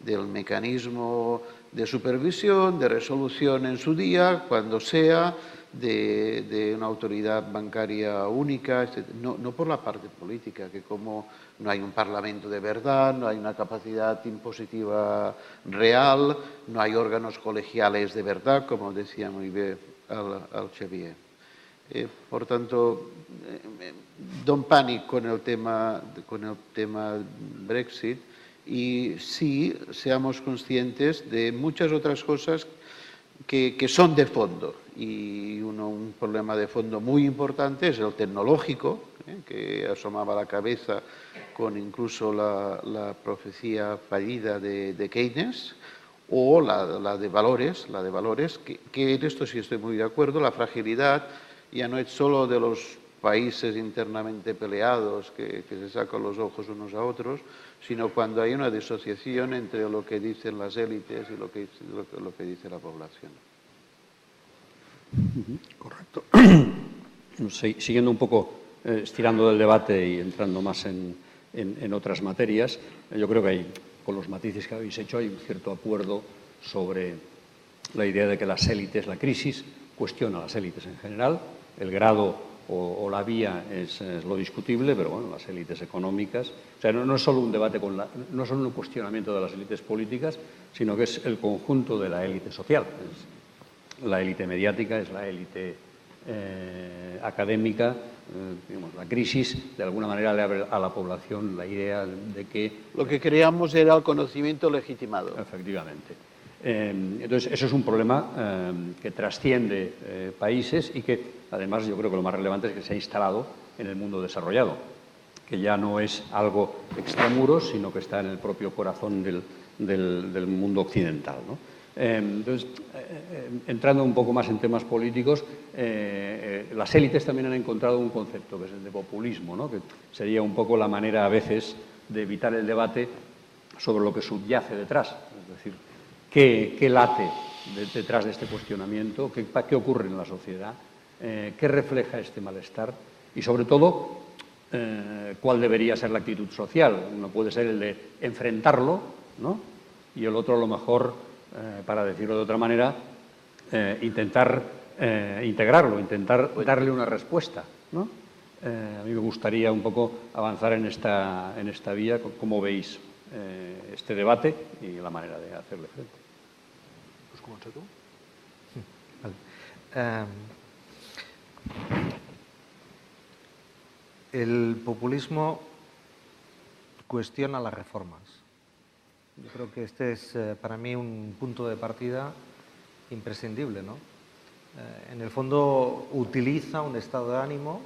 del mecanismo de supervisión, de resolución en su día, cuando sea, de una autoridad bancaria única, no por la parte política, que como no hay un parlamento de verdad, no hay una capacidad impositiva real, no hay órganos colegiales de verdad, como decía muy bien al Xavier. Por tanto, don't panic con el tema Brexit y sí seamos conscientes de muchas otras cosas que son de fondo. Y un problema de fondo muy importante es el tecnológico, que asomaba la cabeza con incluso la profecía fallida de Keynes, o la de valores, que en esto sí estoy muy de acuerdo. La fragilidad ya no es solo de los países internamente peleados que se sacan los ojos unos a otros, sino cuando hay una disociación entre lo que dicen las élites y lo que dice la población. Correcto. Siguiendo un poco, estirando del debate y entrando más en otras materias, yo creo que hay, con los matices que habéis hecho, hay un cierto acuerdo sobre la idea de que las élites, la crisis, cuestiona a las élites en general. El grado o la vía es lo discutible, pero bueno, las élites económicas. O sea, no es solo un debate no es solo un cuestionamiento de las élites políticas, sino que es el conjunto de la élite social. Es la élite mediática, es la élite académica. Digamos, la crisis, de alguna manera, le abre a la población la idea de que... Lo que creíamos era el conocimiento legitimado. Efectivamente. Entonces, eso es un problema que trasciende países y que, además, yo creo que lo más relevante es que se ha instalado en el mundo desarrollado, que ya no es algo extramuros, sino que está en el propio corazón del mundo occidental, ¿no? Entonces, entrando un poco más en temas políticos, las élites también han encontrado un concepto, que es el de populismo, ¿no? Que sería un poco la manera, a veces, de evitar el debate sobre lo que subyace detrás. Es decir, ¿qué late detrás de este cuestionamiento? ¿Qué ocurre en la sociedad? ¿Qué refleja este malestar? Y, sobre todo, ¿cuál debería ser la actitud social? Uno puede ser el de enfrentarlo, ¿no? Y el otro, a lo mejor, para decirlo de otra manera, intentar integrarlo, intentar darle una respuesta, ¿no? A mí me gustaría un poco avanzar en esta vía. ¿Cómo veis este debate y la manera de hacerle frente? Pues, ¿comienza tú? Vale. El populismo cuestiona las reformas. Yo creo que este es para mí un punto de partida imprescindible, ¿no? En el fondo utiliza un estado de ánimo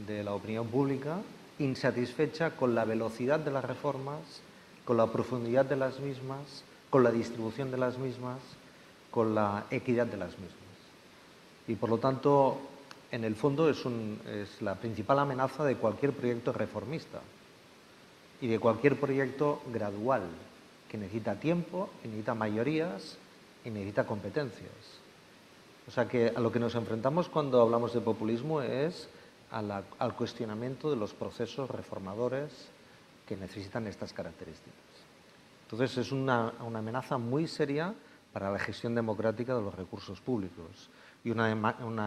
de la opinión pública insatisfecha con la velocidad de las reformas, con la profundidad de las mismas, con la distribución de las mismas, con la equidad de las mismas. Y por lo tanto, en el fondo es la principal amenaza de cualquier proyecto reformista y de cualquier proyecto gradual, que necesita tiempo, que necesita mayorías y necesita competencias. O sea que a lo que nos enfrentamos cuando hablamos de populismo es al cuestionamiento de los procesos reformadores que necesitan estas características. Entonces es una amenaza muy seria para la gestión democrática de los recursos públicos y una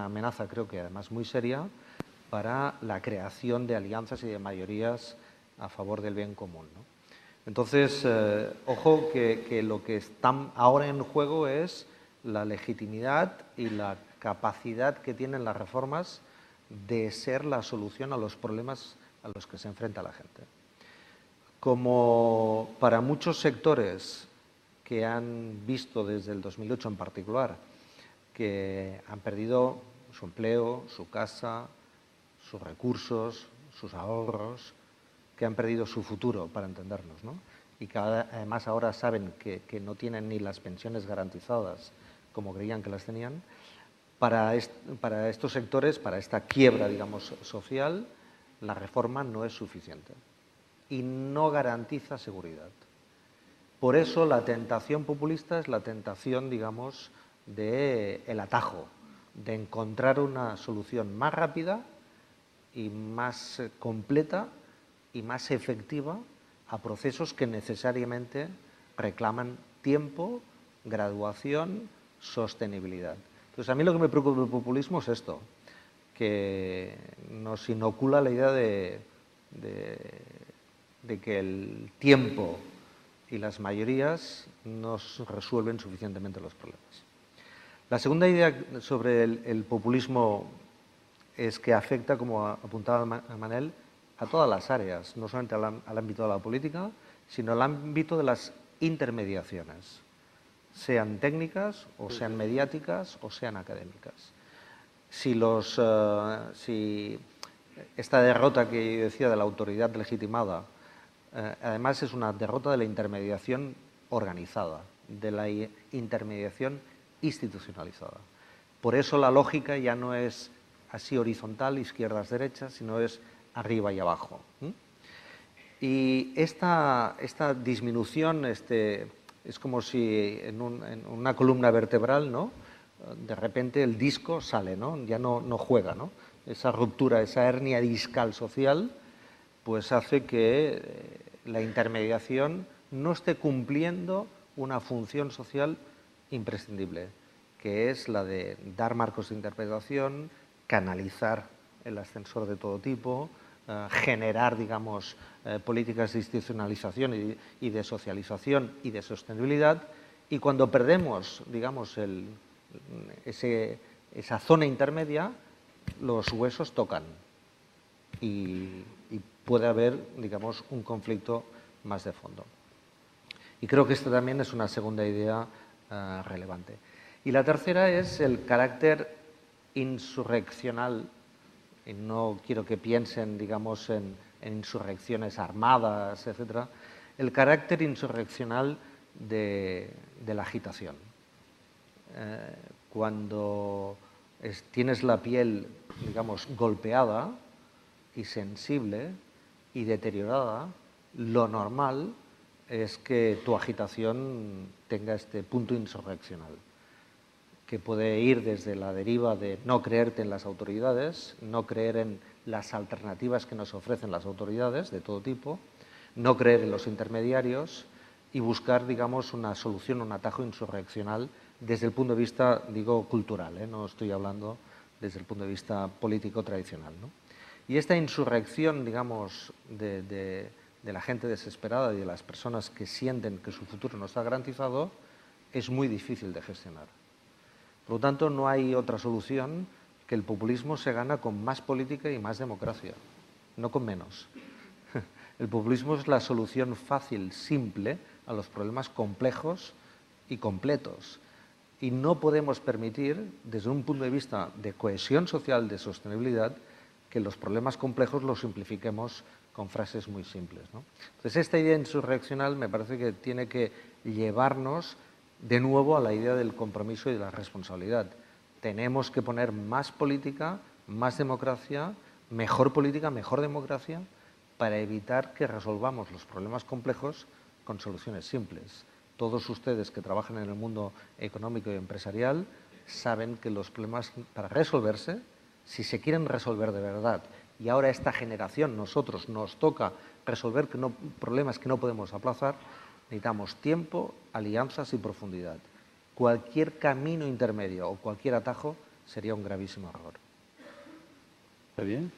amenaza, creo que además muy seria, para la creación de alianzas y de mayorías a favor del bien común, ¿no? Entonces, ojo que lo que está ahora en juego es la legitimidad y la capacidad que tienen las reformas de ser la solución a los problemas a los que se enfrenta la gente. Como para muchos sectores que han visto desde el 2008 en particular que han perdido su empleo, su casa, sus recursos, sus ahorros, que han perdido su futuro, para entendernos, ¿no? Y que además ahora saben que no tienen ni las pensiones garantizadas como creían que las tenían. Para estos sectores, para esta quiebra, digamos, social, la reforma no es suficiente y no garantiza seguridad. Por eso la tentación populista es la tentación, digamos, del atajo, de encontrar una solución más rápida y más completa y más efectiva a procesos que necesariamente reclaman tiempo, graduación, sostenibilidad. Entonces, a mí lo que me preocupa del populismo es esto, que nos inocula la idea de que el tiempo y las mayorías nos resuelven suficientemente los problemas. La segunda idea sobre el populismo es que afecta, como apuntaba Manel, a todas las áreas, no solamente al ámbito de la política, sino el ámbito de las intermediaciones, sean técnicas o sean mediáticas o sean académicas. Si esta derrota que yo decía de la autoridad legitimada, además es una derrota de la intermediación organizada, de la intermediación institucionalizada. Por eso la lógica ya no es así horizontal, izquierdas-derechas, sino es arriba y abajo. Y esta disminución es como si en una columna vertebral, ¿no?, de repente el disco sale, ¿no?, ya no juega, ¿no? Esa ruptura, esa hernia discal social, pues hace que la intermediación no esté cumpliendo una función social imprescindible, que es la de dar marcos de interpretación, canalizar el ascensor de todo tipo, generar, digamos, políticas de institucionalización y de socialización y de sostenibilidad, y cuando perdemos, digamos, esa zona intermedia, los huesos tocan y puede haber, digamos, un conflicto más de fondo. Y creo que esta también es una segunda idea relevante. Y la tercera es el carácter insurreccional, y no quiero que piensen, digamos, en insurrecciones armadas, etcétera, el carácter insurreccional de la agitación. Cuando tienes la piel, digamos, golpeada y sensible y deteriorada, lo normal es que tu agitación tenga este punto insurreccional, que puede ir desde la deriva de no creerte en las autoridades, no creer en las alternativas que nos ofrecen las autoridades de todo tipo, no creer en los intermediarios y buscar, digamos, una solución, un atajo insurreccional desde el punto de vista, digo, cultural, no estoy hablando desde el punto de vista político tradicional, ¿no? Y esta insurrección, digamos, de la gente desesperada y de las personas que sienten que su futuro no está garantizado, es muy difícil de gestionar. Por lo tanto, no hay otra solución que el populismo se gana con más política y más democracia, no con menos. El populismo es la solución fácil, simple, a los problemas complejos y completos. Y no podemos permitir, desde un punto de vista de cohesión social, de sostenibilidad, que los problemas complejos los simplifiquemos con frases muy simples, ¿no? Entonces, esta idea insurreccional me parece que tiene que llevarnos de nuevo a la idea del compromiso y de la responsabilidad. Tenemos que poner más política, más democracia, mejor política, mejor democracia, para evitar que resolvamos los problemas complejos con soluciones simples. Todos ustedes que trabajan en el mundo económico y empresarial saben que los problemas, para resolverse, si se quieren resolver de verdad, y ahora esta generación, nosotros, nos toca resolver problemas que no podemos aplazar, necesitamos tiempo, alianzas y profundidad. Cualquier camino intermedio o cualquier atajo sería un gravísimo error. ¿Está bien?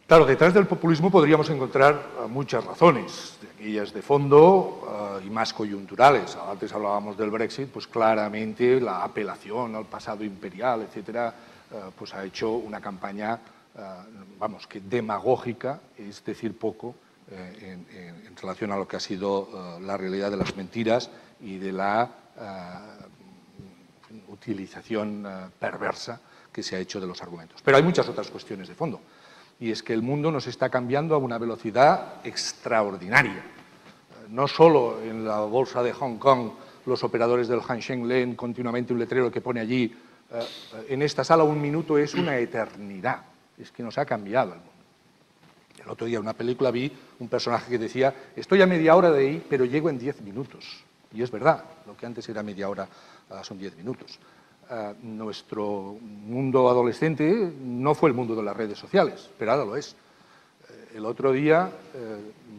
Claro, detrás del populismo podríamos encontrar muchas razones, aquellas de fondo y más coyunturales. Antes hablábamos del Brexit, pues claramente la apelación al pasado imperial, etcétera, pues ha hecho una campaña, que demagógica, es decir poco, en relación a lo que ha sido la realidad de las mentiras y de la utilización perversa que se ha hecho de los argumentos. Pero hay muchas otras cuestiones de fondo. Y es que el mundo nos está cambiando a una velocidad extraordinaria. No solo en la bolsa de Hong Kong los operadores del Hang Seng leen continuamente un letrero que pone allí en esta sala 1 minuto es una eternidad. Es que nos ha cambiado el mundo. El otro día en una película vi un personaje que decía estoy a media hora de ahí, pero llego en 10 minutos. Y es verdad, lo que antes era media hora son 10 minutos. Nuestro mundo adolescente no fue el mundo de las redes sociales, pero ahora lo es. El otro día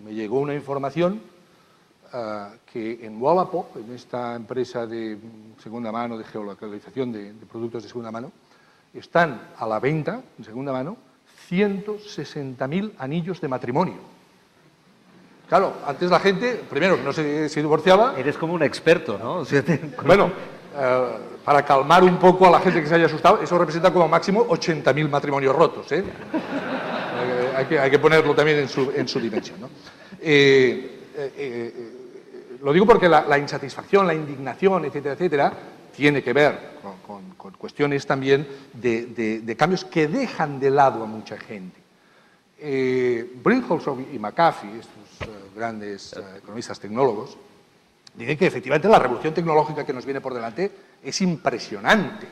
me llegó una información que en Wallapop, en esta empresa de segunda mano, de geolocalización de productos de segunda mano, están a la venta, en segunda mano, 160.000 anillos de matrimonio. Claro, antes la gente, primero, no se divorciaba. Eres como un experto, ¿no? O sea, bueno, para calmar un poco a la gente que se haya asustado, eso representa como máximo 80.000 matrimonios rotos, ¿eh? Hay que ponerlo también en su dimensión, ¿no? lo digo porque la insatisfacción, la indignación, etcétera, etcétera, tiene que ver con cuestiones también de cambios que dejan de lado a mucha gente. Brinkhorst y McAfee, estos grandes economistas tecnólogos, dicen que efectivamente la revolución tecnológica que nos viene por delante es impresionante.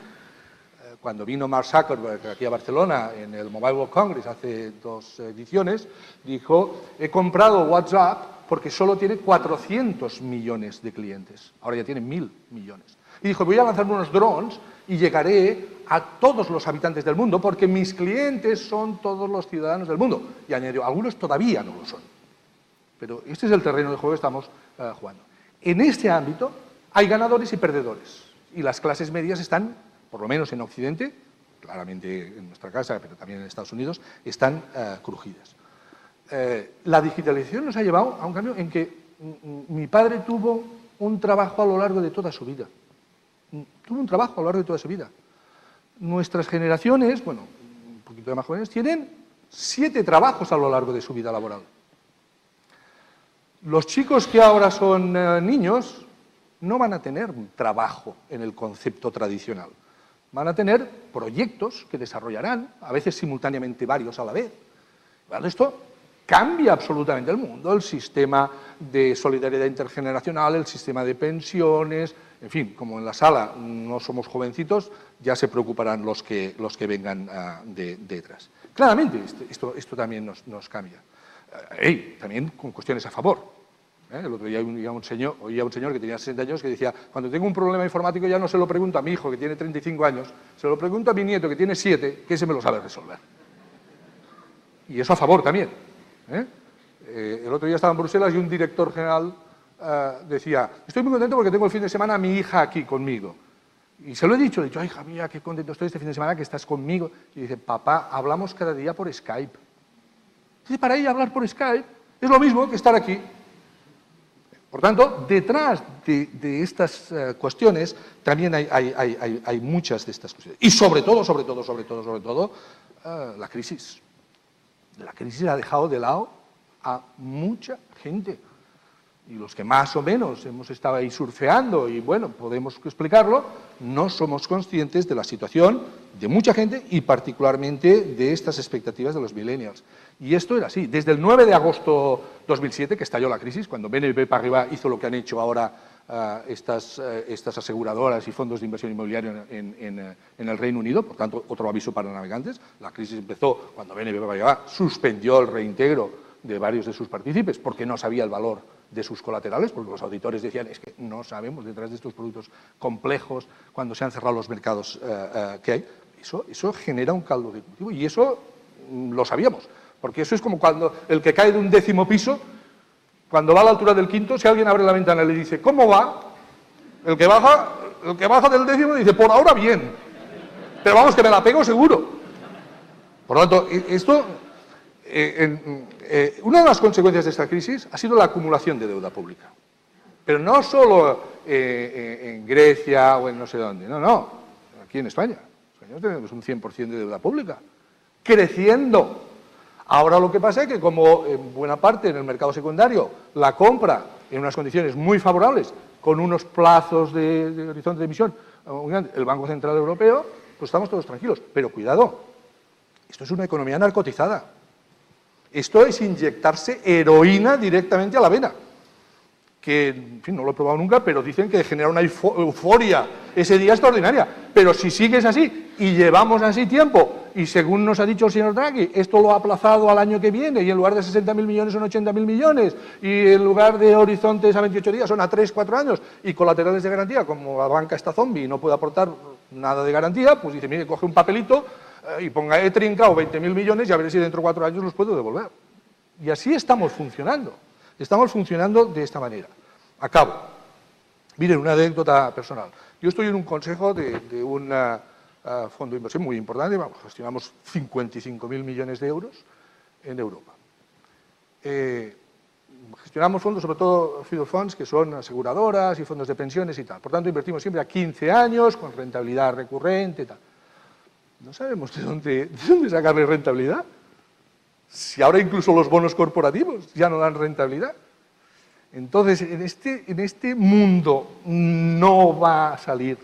Cuando vino Mark Zuckerberg aquí a Barcelona en el Mobile World Congress hace 2 ediciones, dijo: he comprado WhatsApp porque solo tiene 400 millones de clientes. Ahora ya tiene 1.000 millones. Y dijo: voy a lanzar unos drones y llegaré a todos los habitantes del mundo porque mis clientes son todos los ciudadanos del mundo. Y añadió: algunos todavía no lo son. Pero este es el terreno de juego que estamos jugando. En este ámbito hay ganadores y perdedores. Y las clases medias están, por lo menos en Occidente, claramente en nuestra casa, pero también en Estados Unidos, están crujidas. La digitalización nos ha llevado a un cambio en que mi padre tuvo un trabajo a lo largo de toda su vida. Tuvo un trabajo a lo largo de toda su vida. Nuestras generaciones, bueno, un poquito más jóvenes, tienen 7 trabajos a lo largo de su vida laboral. Los chicos que ahora son niños no van a tener un trabajo en el concepto tradicional. Van a tener proyectos que desarrollarán, a veces simultáneamente varios a la vez. Esto cambia absolutamente el mundo, el sistema de solidaridad intergeneracional, el sistema de pensiones, en fin, como en la sala no somos jovencitos, ya se preocuparán los que vengan detrás. Claramente esto también nos cambia. También con cuestiones a favor. El otro día oía un señor que tenía 60 años que decía: cuando tengo un problema informático ya no se lo pregunto a mi hijo que tiene 35 años, se lo pregunto a mi nieto que tiene 7, que ese me lo sabe resolver. Y eso a favor también. El otro día estaba en Bruselas y un director general decía: estoy muy contento porque tengo el fin de semana a mi hija aquí conmigo. Y se lo he dicho, ay, hija mía, qué contento estoy este fin de semana que estás conmigo. Y dice: papá, hablamos cada día por Skype. Dice: para ella hablar por Skype es lo mismo que estar aquí. Por tanto, detrás de estas cuestiones también hay muchas de estas cuestiones. Y sobre todo, la crisis. La crisis ha dejado de lado a mucha gente. Y los que más o menos hemos estado ahí surfeando, y bueno, podemos explicarlo, no somos conscientes de la situación de mucha gente y particularmente de estas expectativas de los millennials. Y esto era así. Desde el 9 de agosto de 2007, que estalló la crisis, cuando BNP Paribas hizo lo que han hecho ahora estas aseguradoras y fondos de inversión inmobiliaria en el Reino Unido, por tanto, otro aviso para navegantes. La crisis empezó cuando BNP Paribas suspendió el reintegro de varios de sus partícipes porque no sabía el valor de sus colaterales, porque los auditores decían: es que no sabemos detrás de estos productos complejos, cuando se han cerrado los mercados que hay. Eso genera un caldo de cultivo y eso lo sabíamos, porque eso es como cuando el que cae de un 10º piso, cuando va a la altura del 5º, si alguien abre la ventana y le dice: ¿cómo va? El que baja del 10º dice: por ahora bien, pero vamos, que me la pego seguro. Por lo tanto, esto... una de las consecuencias de esta crisis ha sido la acumulación de deuda pública. Pero no solo en Grecia o en no sé dónde, no, aquí en España. En España tenemos un 100% de deuda pública, creciendo. Ahora lo que pasa es que, como en buena parte en el mercado secundario la compra en unas condiciones muy favorables, con unos plazos de horizonte de emisión, el Banco Central Europeo, pues estamos todos tranquilos. Pero cuidado, esto es una economía narcotizada. Esto es inyectarse heroína directamente a la vena, que, en fin, no lo he probado nunca, pero dicen que genera una euforia ese día extraordinaria. Pero si sigues así y llevamos así tiempo, y según nos ha dicho el señor Draghi, esto lo ha aplazado al año que viene, y en lugar de 60.000 millones son 80.000 millones, y en lugar de horizontes a 28 días son a 3-4 años, y colaterales de garantía, como la banca está zombie y no puede aportar nada de garantía, pues dice: mire, coge un papelito y ponga: he trincado 20.000 millones y a ver si dentro de 4 años los puedo devolver. Y así estamos funcionando. Estamos funcionando de esta manera. Acabo. Miren, una anécdota personal. Yo estoy en un consejo de un fondo de inversión muy importante. Gestionamos 55.000 millones de euros en Europa. Gestionamos fondos, sobre todo feeder funds, que son aseguradoras y fondos de pensiones y tal. Por tanto, invertimos siempre a 15 años con rentabilidad recurrente y tal. No sabemos de dónde sacarle rentabilidad. Si ahora incluso los bonos corporativos ya no dan rentabilidad. Entonces, en este mundo no va a salir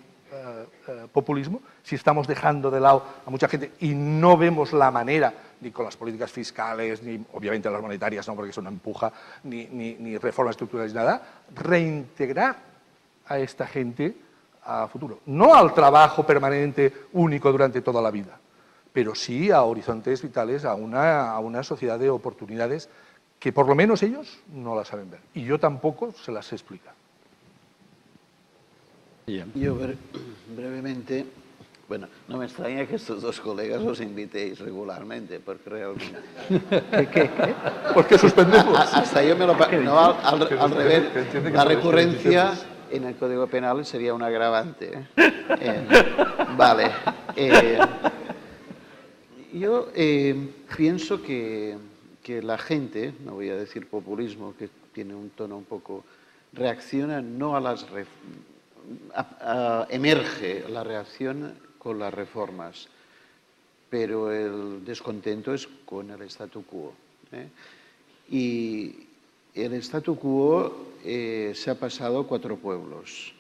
populismo si estamos dejando de lado a mucha gente y no vemos la manera, ni con las políticas fiscales, ni obviamente las monetarias, no, porque eso no empuja, ni reformas estructurales, nada, reintegrar a esta gente a futuro. No al trabajo permanente único durante toda la vida, pero sí a horizontes vitales, a una sociedad de oportunidades que por lo menos ellos no la saben ver. Y yo tampoco se las sé explicar. Yo brevemente, bueno, no me extraña que estos dos colegas los invitéis regularmente, porque realmente... ¿Qué? ¿Por qué suspendemos? Hasta yo me lo... No, al revés, la recurrencia en el Código Penal sería un agravante. Vale. Yo pienso que la gente, no voy a decir populismo, que tiene un tono un poco... reacciona no a las... emerge la reacción con las reformas, pero el descontento es con el statu quo. Y el statu quo se ha pasado a 4 pueblos,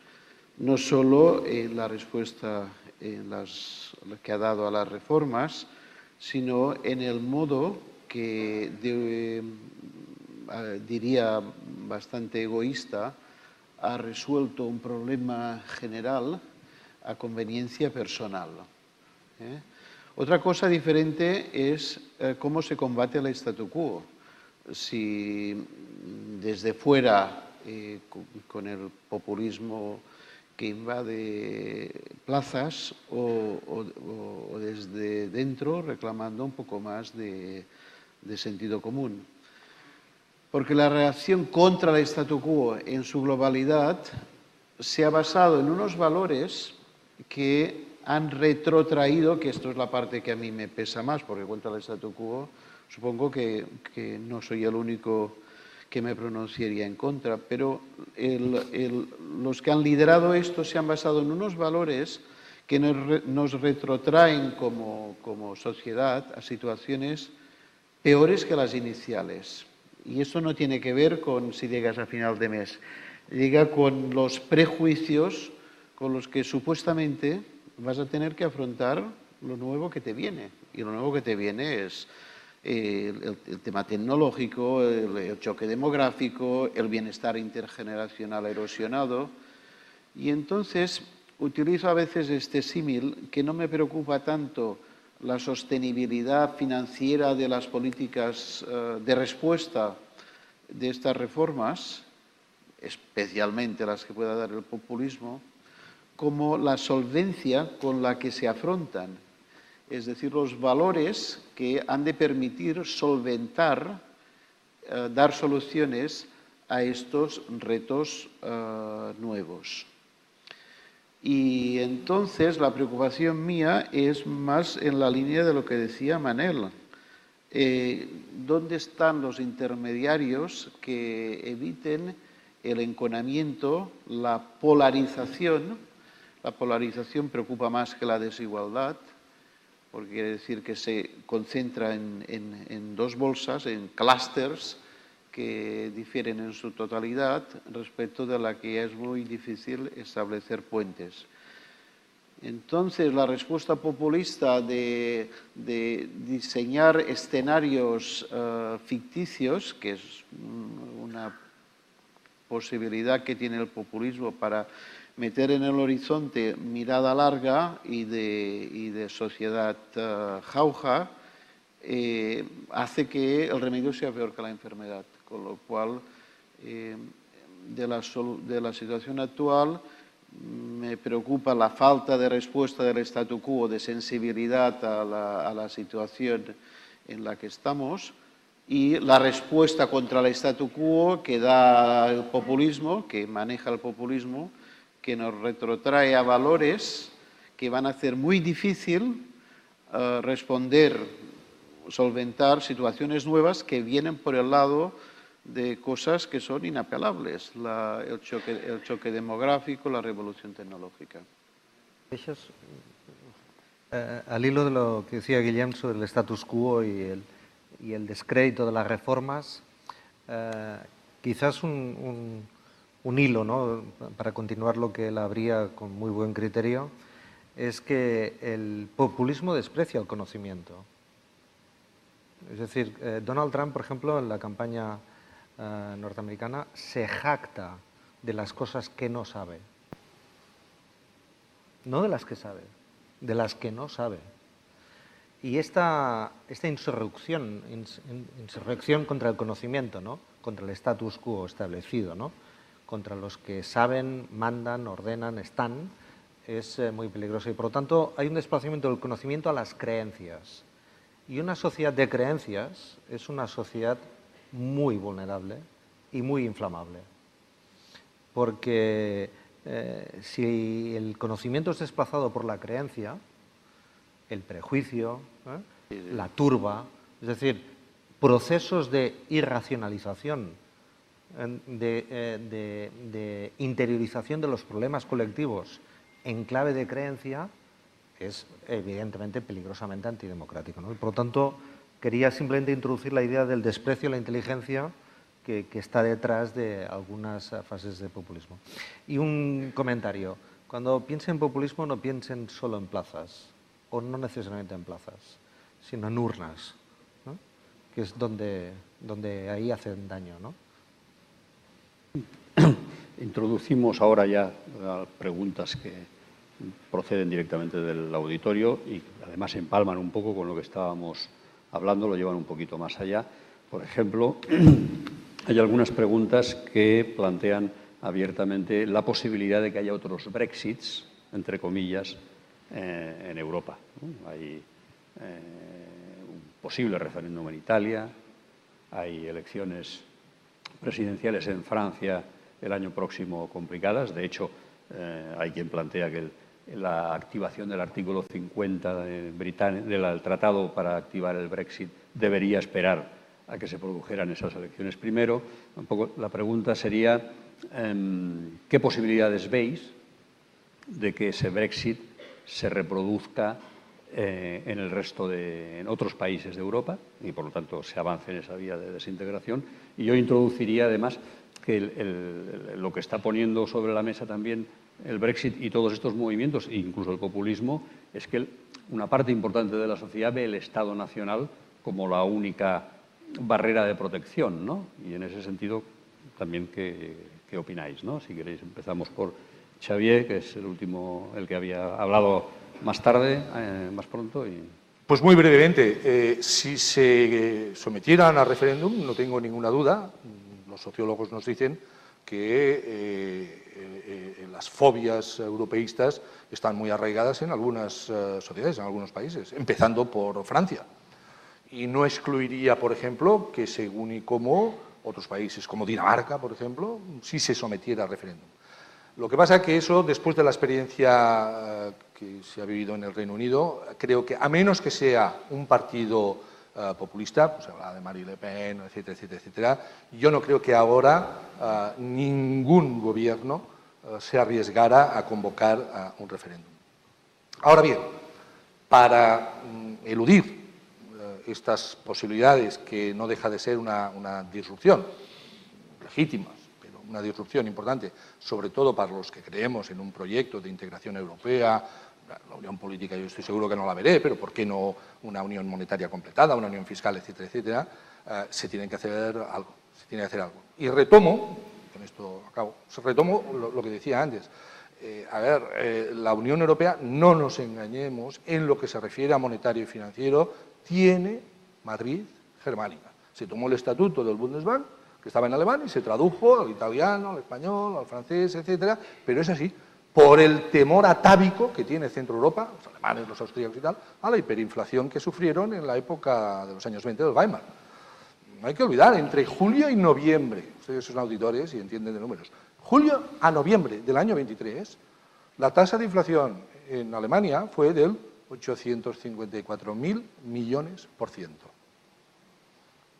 no solo en la respuesta que ha dado a las reformas, sino en el modo que diría bastante egoísta ha resuelto un problema general a conveniencia personal. Otra cosa diferente es cómo se combate el statu quo. Si desde fuera, con el populismo que invade plazas, o desde dentro reclamando un poco más de sentido común. Porque la reacción contra el statu quo en su globalidad se ha basado en unos valores que han retrotraído, que esto es la parte que a mí me pesa más, porque contra el statu quo supongo que no soy el único que me pronunciaría en contra, pero los que han liderado esto se han basado en unos valores que nos retrotraen como sociedad a situaciones peores que las iniciales. Y eso no tiene que ver con si llegas a final de mes, llega con los prejuicios con los que supuestamente vas a tener que afrontar lo nuevo que te viene. Y lo nuevo que te viene es el tema tecnológico, el choque demográfico, el bienestar intergeneracional erosionado. Y entonces utilizo a veces este símil que no me preocupa tanto la sostenibilidad financiera de las políticas de respuesta de estas reformas, especialmente las que pueda dar el populismo, como la solvencia con la que se afrontan, es decir, los valores que han de permitir solventar, dar soluciones a estos retos nuevos. Y entonces la preocupación mía es más en la línea de lo que decía Manel. ¿Dónde están los intermediarios que eviten el enconamiento, la polarización? La polarización preocupa más que la desigualdad, porque quiere decir que se concentra en 2 bolsas, en clústeres, que difieren en su totalidad, respecto de la que es muy difícil establecer puentes. Entonces, la respuesta populista de diseñar escenarios ficticios, que es una posibilidad que tiene el populismo para meter en el horizonte mirada larga y de sociedad jauja, hace que el remedio sea peor que la enfermedad. Con lo cual, de la situación actual, me preocupa la falta de respuesta del statu quo, de sensibilidad a la situación en la que estamos, y la respuesta contra el statu quo que da el populismo, que maneja el populismo, que nos retrotrae a valores que van a hacer muy difícil responder, solventar situaciones nuevas que vienen por el lado de cosas que son inapelables, el choque demográfico, la revolución tecnológica. Al hilo de lo que decía Guillem sobre el status quo y el descrédito de las reformas, Quizás un hilo, ¿no?, para continuar lo que él abría con muy buen criterio, es que el populismo desprecia el conocimiento. Es decir, Donald Trump, por ejemplo, en la campaña norteamericana, se jacta de las cosas que no sabe. No de las que sabe, de las que no sabe. Y esta insurrección contra el conocimiento, ¿no?, contra el status quo establecido, ¿no?, contra los que saben, mandan, ordenan, están, es muy peligrosa. Y por lo tanto hay un desplazamiento del conocimiento a las creencias. Y una sociedad de creencias es una sociedad muy vulnerable y muy inflamable. Porque si el conocimiento es desplazado por la creencia, el prejuicio, la turba, es decir, procesos de irracionalización, de interiorización de los problemas colectivos en clave de creencia, es evidentemente peligrosamente antidemocrático, ¿no? Y por lo tanto, quería simplemente introducir la idea del desprecio a la inteligencia que está detrás de algunas fases de populismo. Y un comentario: cuando piensen en populismo, no piensen solo en plazas, o no necesariamente en plazas, sino en urnas, ¿no?, que es donde ahí hacen daño, ¿no? Introducimos ahora ya preguntas que proceden directamente del auditorio y además empalman un poco con lo que estábamos hablando, lo llevan un poquito más allá. Por ejemplo, hay algunas preguntas que plantean abiertamente la posibilidad de que haya otros Brexits, entre comillas, en Europa, ¿no? Hay un posible referéndum en Italia, hay elecciones presidenciales en Francia el año próximo complicadas. De hecho, hay quien plantea que la activación del artículo 50 del tratado para activar el Brexit debería esperar a que se produjeran esas elecciones primero. Un poco la pregunta sería, ¿qué posibilidades veis de que ese Brexit se reproduzca en otros países de Europa y, por lo tanto, se avance en esa vía de desintegración? Y yo introduciría, además, que lo que está poniendo sobre la mesa también el Brexit y todos estos movimientos, incluso el populismo, es que una parte importante de la sociedad ve el Estado nacional como la única barrera de protección, ¿no? Y en ese sentido, también, ¿qué opináis, ¿no? Si queréis, empezamos por Xavier, que es el último, el que había hablado más tarde, más pronto. Pues muy brevemente, si se sometieran a referéndum, no tengo ninguna duda, los sociólogos nos dicen que las fobias europeístas están muy arraigadas en algunas sociedades, en algunos países, empezando por Francia. Y no excluiría, por ejemplo, que según y cómo otros países, como Dinamarca, por ejemplo, sí se sometiera a referéndum. Lo que pasa es que eso, después de la experiencia que se ha vivido en el Reino Unido, creo que, a menos que sea un partido populista, pues se habla de Marine Le Pen, etcétera, etcétera, etcétera, yo no creo que ahora ningún gobierno se arriesgara a convocar un referéndum. Ahora bien, para eludir estas posibilidades, que no deja de ser una disrupción legítima, pero una disrupción importante, sobre todo para los que creemos en un proyecto de integración europea, la unión política yo estoy seguro que no la veré, pero ¿por qué no una unión monetaria completada, una unión fiscal, etcétera, etcétera? Se tiene que hacer algo, se tiene que hacer algo. Y retomo, con esto acabo, retomo lo que decía antes. La Unión Europea, no nos engañemos, en lo que se refiere a monetario y financiero, tiene matriz germánica. Se tomó el estatuto del Bundesbank, que estaba en alemán, y se tradujo al italiano, al español, al francés, etcétera, pero es así, por el temor atávico que tiene Centro Europa, los alemanes, los austríacos y tal, a la hiperinflación que sufrieron en la época de los años 20 del Weimar. No hay que olvidar, entre julio y noviembre, ustedes son auditores y entienden de números, julio a noviembre del año 23, la tasa de inflación en Alemania fue del 854.000 millones %.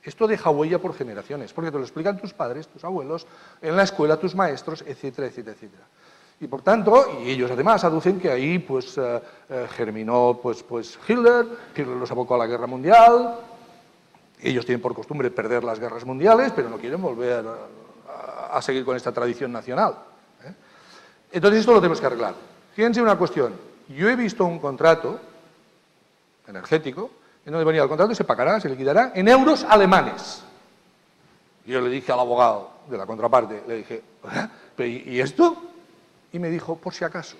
Esto deja huella por generaciones, porque te lo explican tus padres, tus abuelos, en la escuela, tus maestros, etcétera, etcétera, etcétera. Y por tanto, y ellos además aducen que ahí pues, germinó Hitler los abocó a la guerra mundial. Ellos tienen por costumbre perder las guerras mundiales, pero no quieren volver a seguir con esta tradición nacional. Entonces esto lo tenemos que arreglar. Fíjense una cuestión, yo he visto un contrato energético en donde ponía el contrato se pagará, se liquidará en euros alemanes. Y yo le dije al abogado de la contraparte, le dije, ¿y esto? Y me dijo, por si acaso.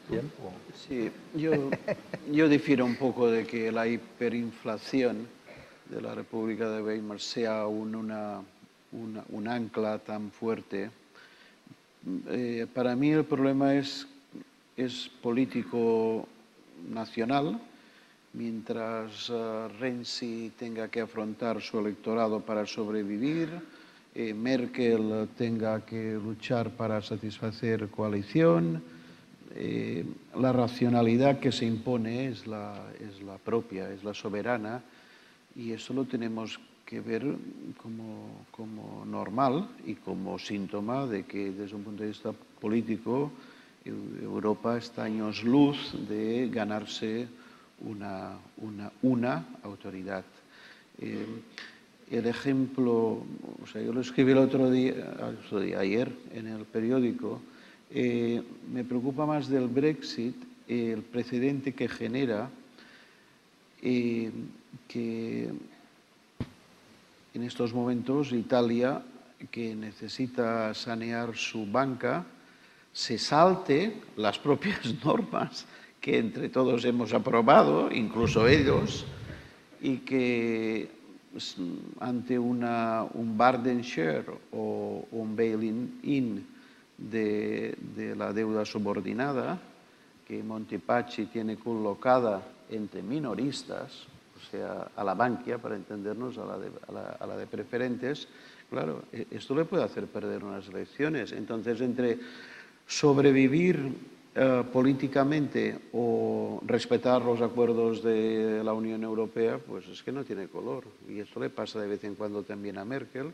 Bien. Sí, yo difiero un poco de que la hiperinflación de la República de Weimar sea un ancla tan fuerte. Para mí el problema es político nacional, mientras Renzi tenga que afrontar su electorado para sobrevivir, Merkel tenga que luchar para satisfacer coalición, la racionalidad que se impone es la propia, es la soberana, y eso lo tenemos que ver como normal y como síntoma de que desde un punto de vista político Europa está años luz de ganarse una autoridad. El ejemplo, o sea, yo lo escribí el otro día, ayer, en el periódico. Me preocupa más del Brexit el precedente que genera, que en estos momentos Italia, que necesita sanear su banca, se salte las propias normas que entre todos hemos aprobado, incluso ellos, y que ante un burden share o un bail-in de la deuda subordinada que Montepaschi tiene colocada entre minoristas, o sea, a la Bankia, para entendernos, a la de preferentes, claro, esto le puede hacer perder unas elecciones. Entonces, entre sobrevivir políticamente o respetar los acuerdos de la Unión Europea, pues es que no tiene color. Y esto le pasa de vez en cuando también a Merkel,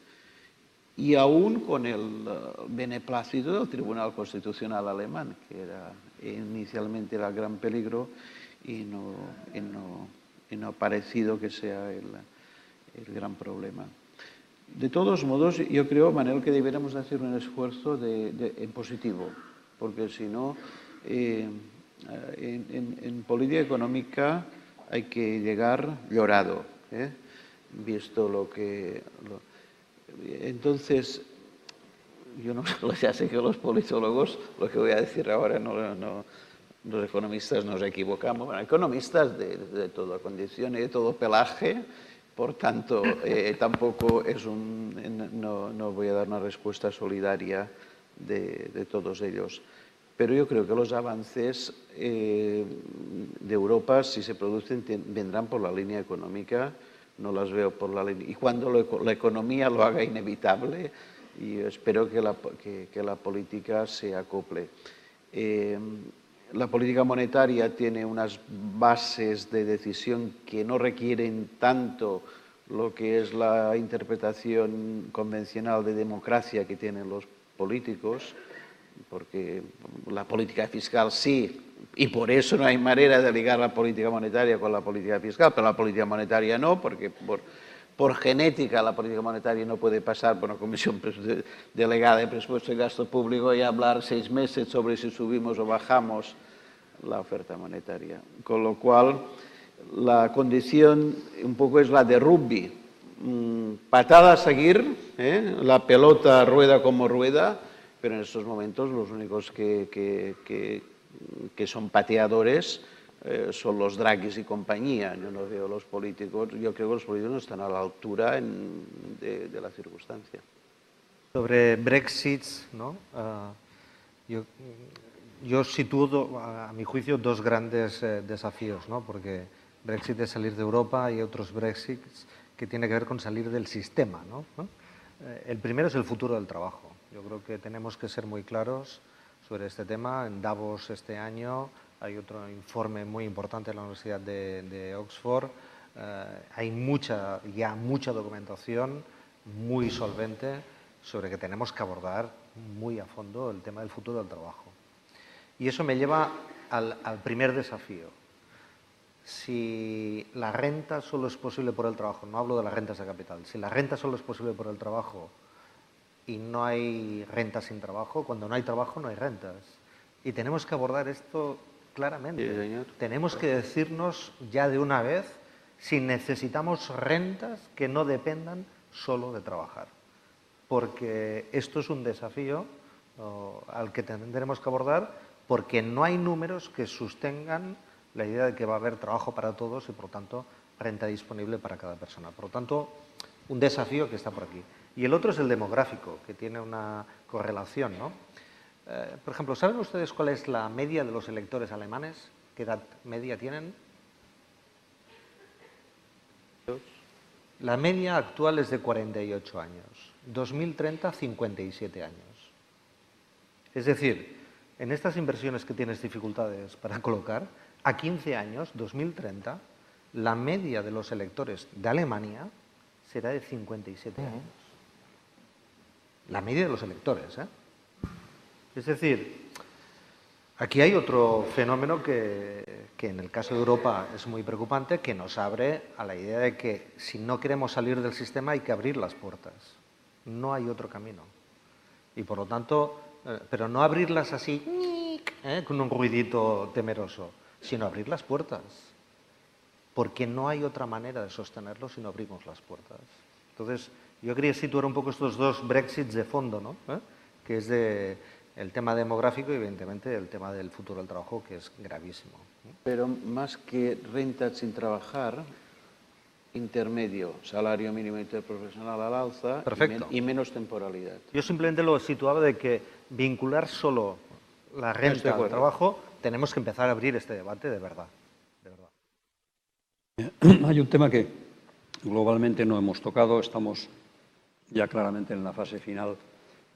y aún con el beneplácito del Tribunal Constitucional alemán, que era inicialmente el gran peligro y no ha parecido que sea el gran problema. De todos modos, yo creo, Manuel, que deberíamos hacer un esfuerzo en positivo, porque si no, en política económica hay que llegar llorado, visto lo que... Entonces, yo ya sé que los politólogos, lo que voy a decir ahora, los economistas nos equivocamos, bueno, economistas de toda condición y de todo pelaje, por tanto, tampoco no voy a dar una respuesta solidaria de todos ellos. Pero yo creo que los avances de Europa, si se producen, vendrán por la línea económica, no las veo por la línea. Y cuando la economía lo haga inevitable, y espero que la política se acople. La política monetaria tiene unas bases de decisión que no requieren tanto lo que es la interpretación convencional de democracia que tienen los políticos, porque la política fiscal sí, y por eso no hay manera de ligar la política monetaria con la política fiscal, pero la política monetaria no, porque por genética la política monetaria no puede pasar por una comisión delegada de presupuesto y gasto público y hablar 6 meses sobre si subimos o bajamos la oferta monetaria. Con lo cual, la condición un poco es la de rugby. Patada a seguir, la pelota rueda como rueda, pero en estos momentos los únicos que son pateadores son los Draghis y compañía. Yo no veo los políticos, yo creo que los políticos no están a la altura de la circunstancia. Sobre Brexit, ¿no? Yo sitúo, a mi juicio, 2 grandes desafíos, ¿no? Porque Brexit es salir de Europa y otros Brexits que tienen que ver con salir del sistema, ¿no? El primero es el futuro del trabajo. Yo creo que tenemos que ser muy claros sobre este tema. En Davos este año hay otro informe muy importante de la Universidad de Oxford. Hay mucha documentación muy solvente sobre que tenemos que abordar muy a fondo el tema del futuro del trabajo. Y eso me lleva al primer desafío. si la renta solo es posible por el trabajo, no hablo de las rentas de capital, si la renta solo es posible por el trabajo y no hay renta sin trabajo, cuando no hay trabajo no hay rentas. Y tenemos que abordar esto claramente. Sí, señor. Tenemos que decirnos ya de una vez si necesitamos rentas que no dependan solo de trabajar. Porque esto es un desafío al que tendremos que abordar, porque no hay números que sostengan la idea de que va a haber trabajo para todos y, por lo tanto, renta disponible para cada persona. Por lo tanto, un desafío que está por aquí. Y el otro es el demográfico, que tiene una correlación, ¿no? Por ejemplo, ¿saben ustedes cuál es la media de los electores alemanes? ¿Qué edad media tienen? La media actual es de 48 años. 2030, 57 años. Es decir, en estas inversiones que tienes dificultades para colocar, a 15 años, 2030, la media de los electores de Alemania será de 57 años. La media de los electores, ¿eh? Es decir, aquí hay otro fenómeno que en el caso de Europa es muy preocupante, que nos abre a la idea de que si no queremos salir del sistema hay que abrir las puertas. No hay otro camino. Y por lo tanto, pero no abrirlas así, con un ruidito temeroso, sino abrir las puertas. Porque no hay otra manera de sostenerlo si no abrimos las puertas. Entonces, yo quería situar un poco estos dos Brexits de fondo, ¿no? Que es el tema demográfico y, evidentemente, el tema del futuro del trabajo, que es gravísimo. Pero más que renta sin trabajar, intermedio, salario mínimo interprofesional al alza. Perfecto. Y menos temporalidad. Yo simplemente lo situaba de que vincular solo la renta al trabajo, tenemos que empezar a abrir este debate de verdad. Hay un tema que globalmente no hemos tocado, estamos ya claramente en la fase final,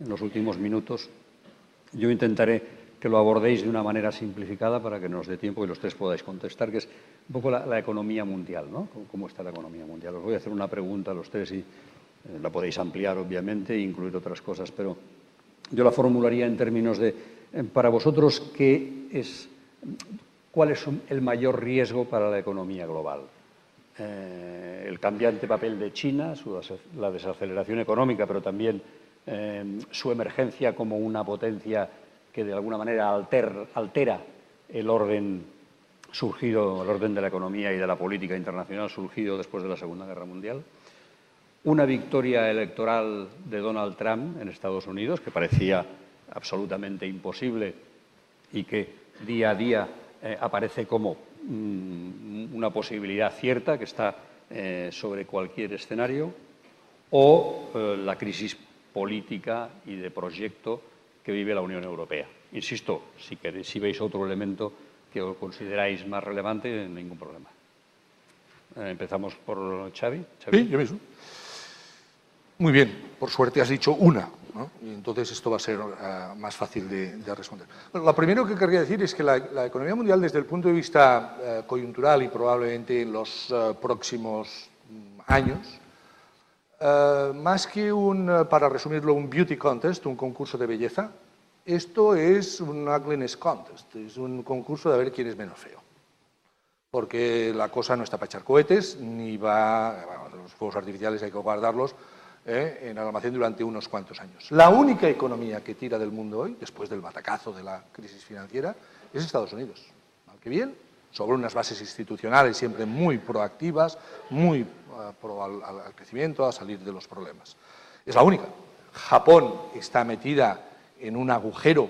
en los últimos minutos. Yo intentaré que lo abordéis de una manera simplificada para que nos dé tiempo y los tres podáis contestar, que es un poco la economía mundial, ¿no? ¿Cómo está la economía mundial? Os voy a hacer una pregunta a los tres y la podéis ampliar, obviamente, e incluir otras cosas, pero yo la formularía en términos de, para vosotros, ¿cuál es el mayor riesgo para la economía global? El cambiante papel de China, la desaceleración económica, pero también su emergencia como una potencia que de alguna manera altera el orden surgido, el orden de la economía y de la política internacional surgido después de la Segunda Guerra Mundial. Una victoria electoral de Donald Trump en Estados Unidos, que parecía absolutamente imposible y que día a día aparece como una posibilidad cierta que está sobre cualquier escenario, o la crisis política y de proyecto que vive la Unión Europea. Insisto, si veis otro elemento que os consideráis más relevante, ningún problema. Empezamos por Xavi. Sí, yo mismo. Muy bien, por suerte has dicho una, ¿no? Y entonces esto va a ser más fácil de responder. Bueno, lo primero que querría decir es que la economía mundial, desde el punto de vista coyuntural y probablemente en los próximos años, más que para resumirlo, un beauty contest, un concurso de belleza, esto es un ugliness contest, es un concurso de ver quién es menos feo. Porque la cosa no está para echar cohetes, ni los fuegos artificiales hay que guardarlos en el almacén durante unos cuantos años. La única economía que tira del mundo hoy, después del batacazo de la crisis financiera, es Estados Unidos. Mal que bien, sobre unas bases institucionales siempre muy proactivas, muy pro al crecimiento, a salir de los problemas. Es la única. Japón está metida en un agujero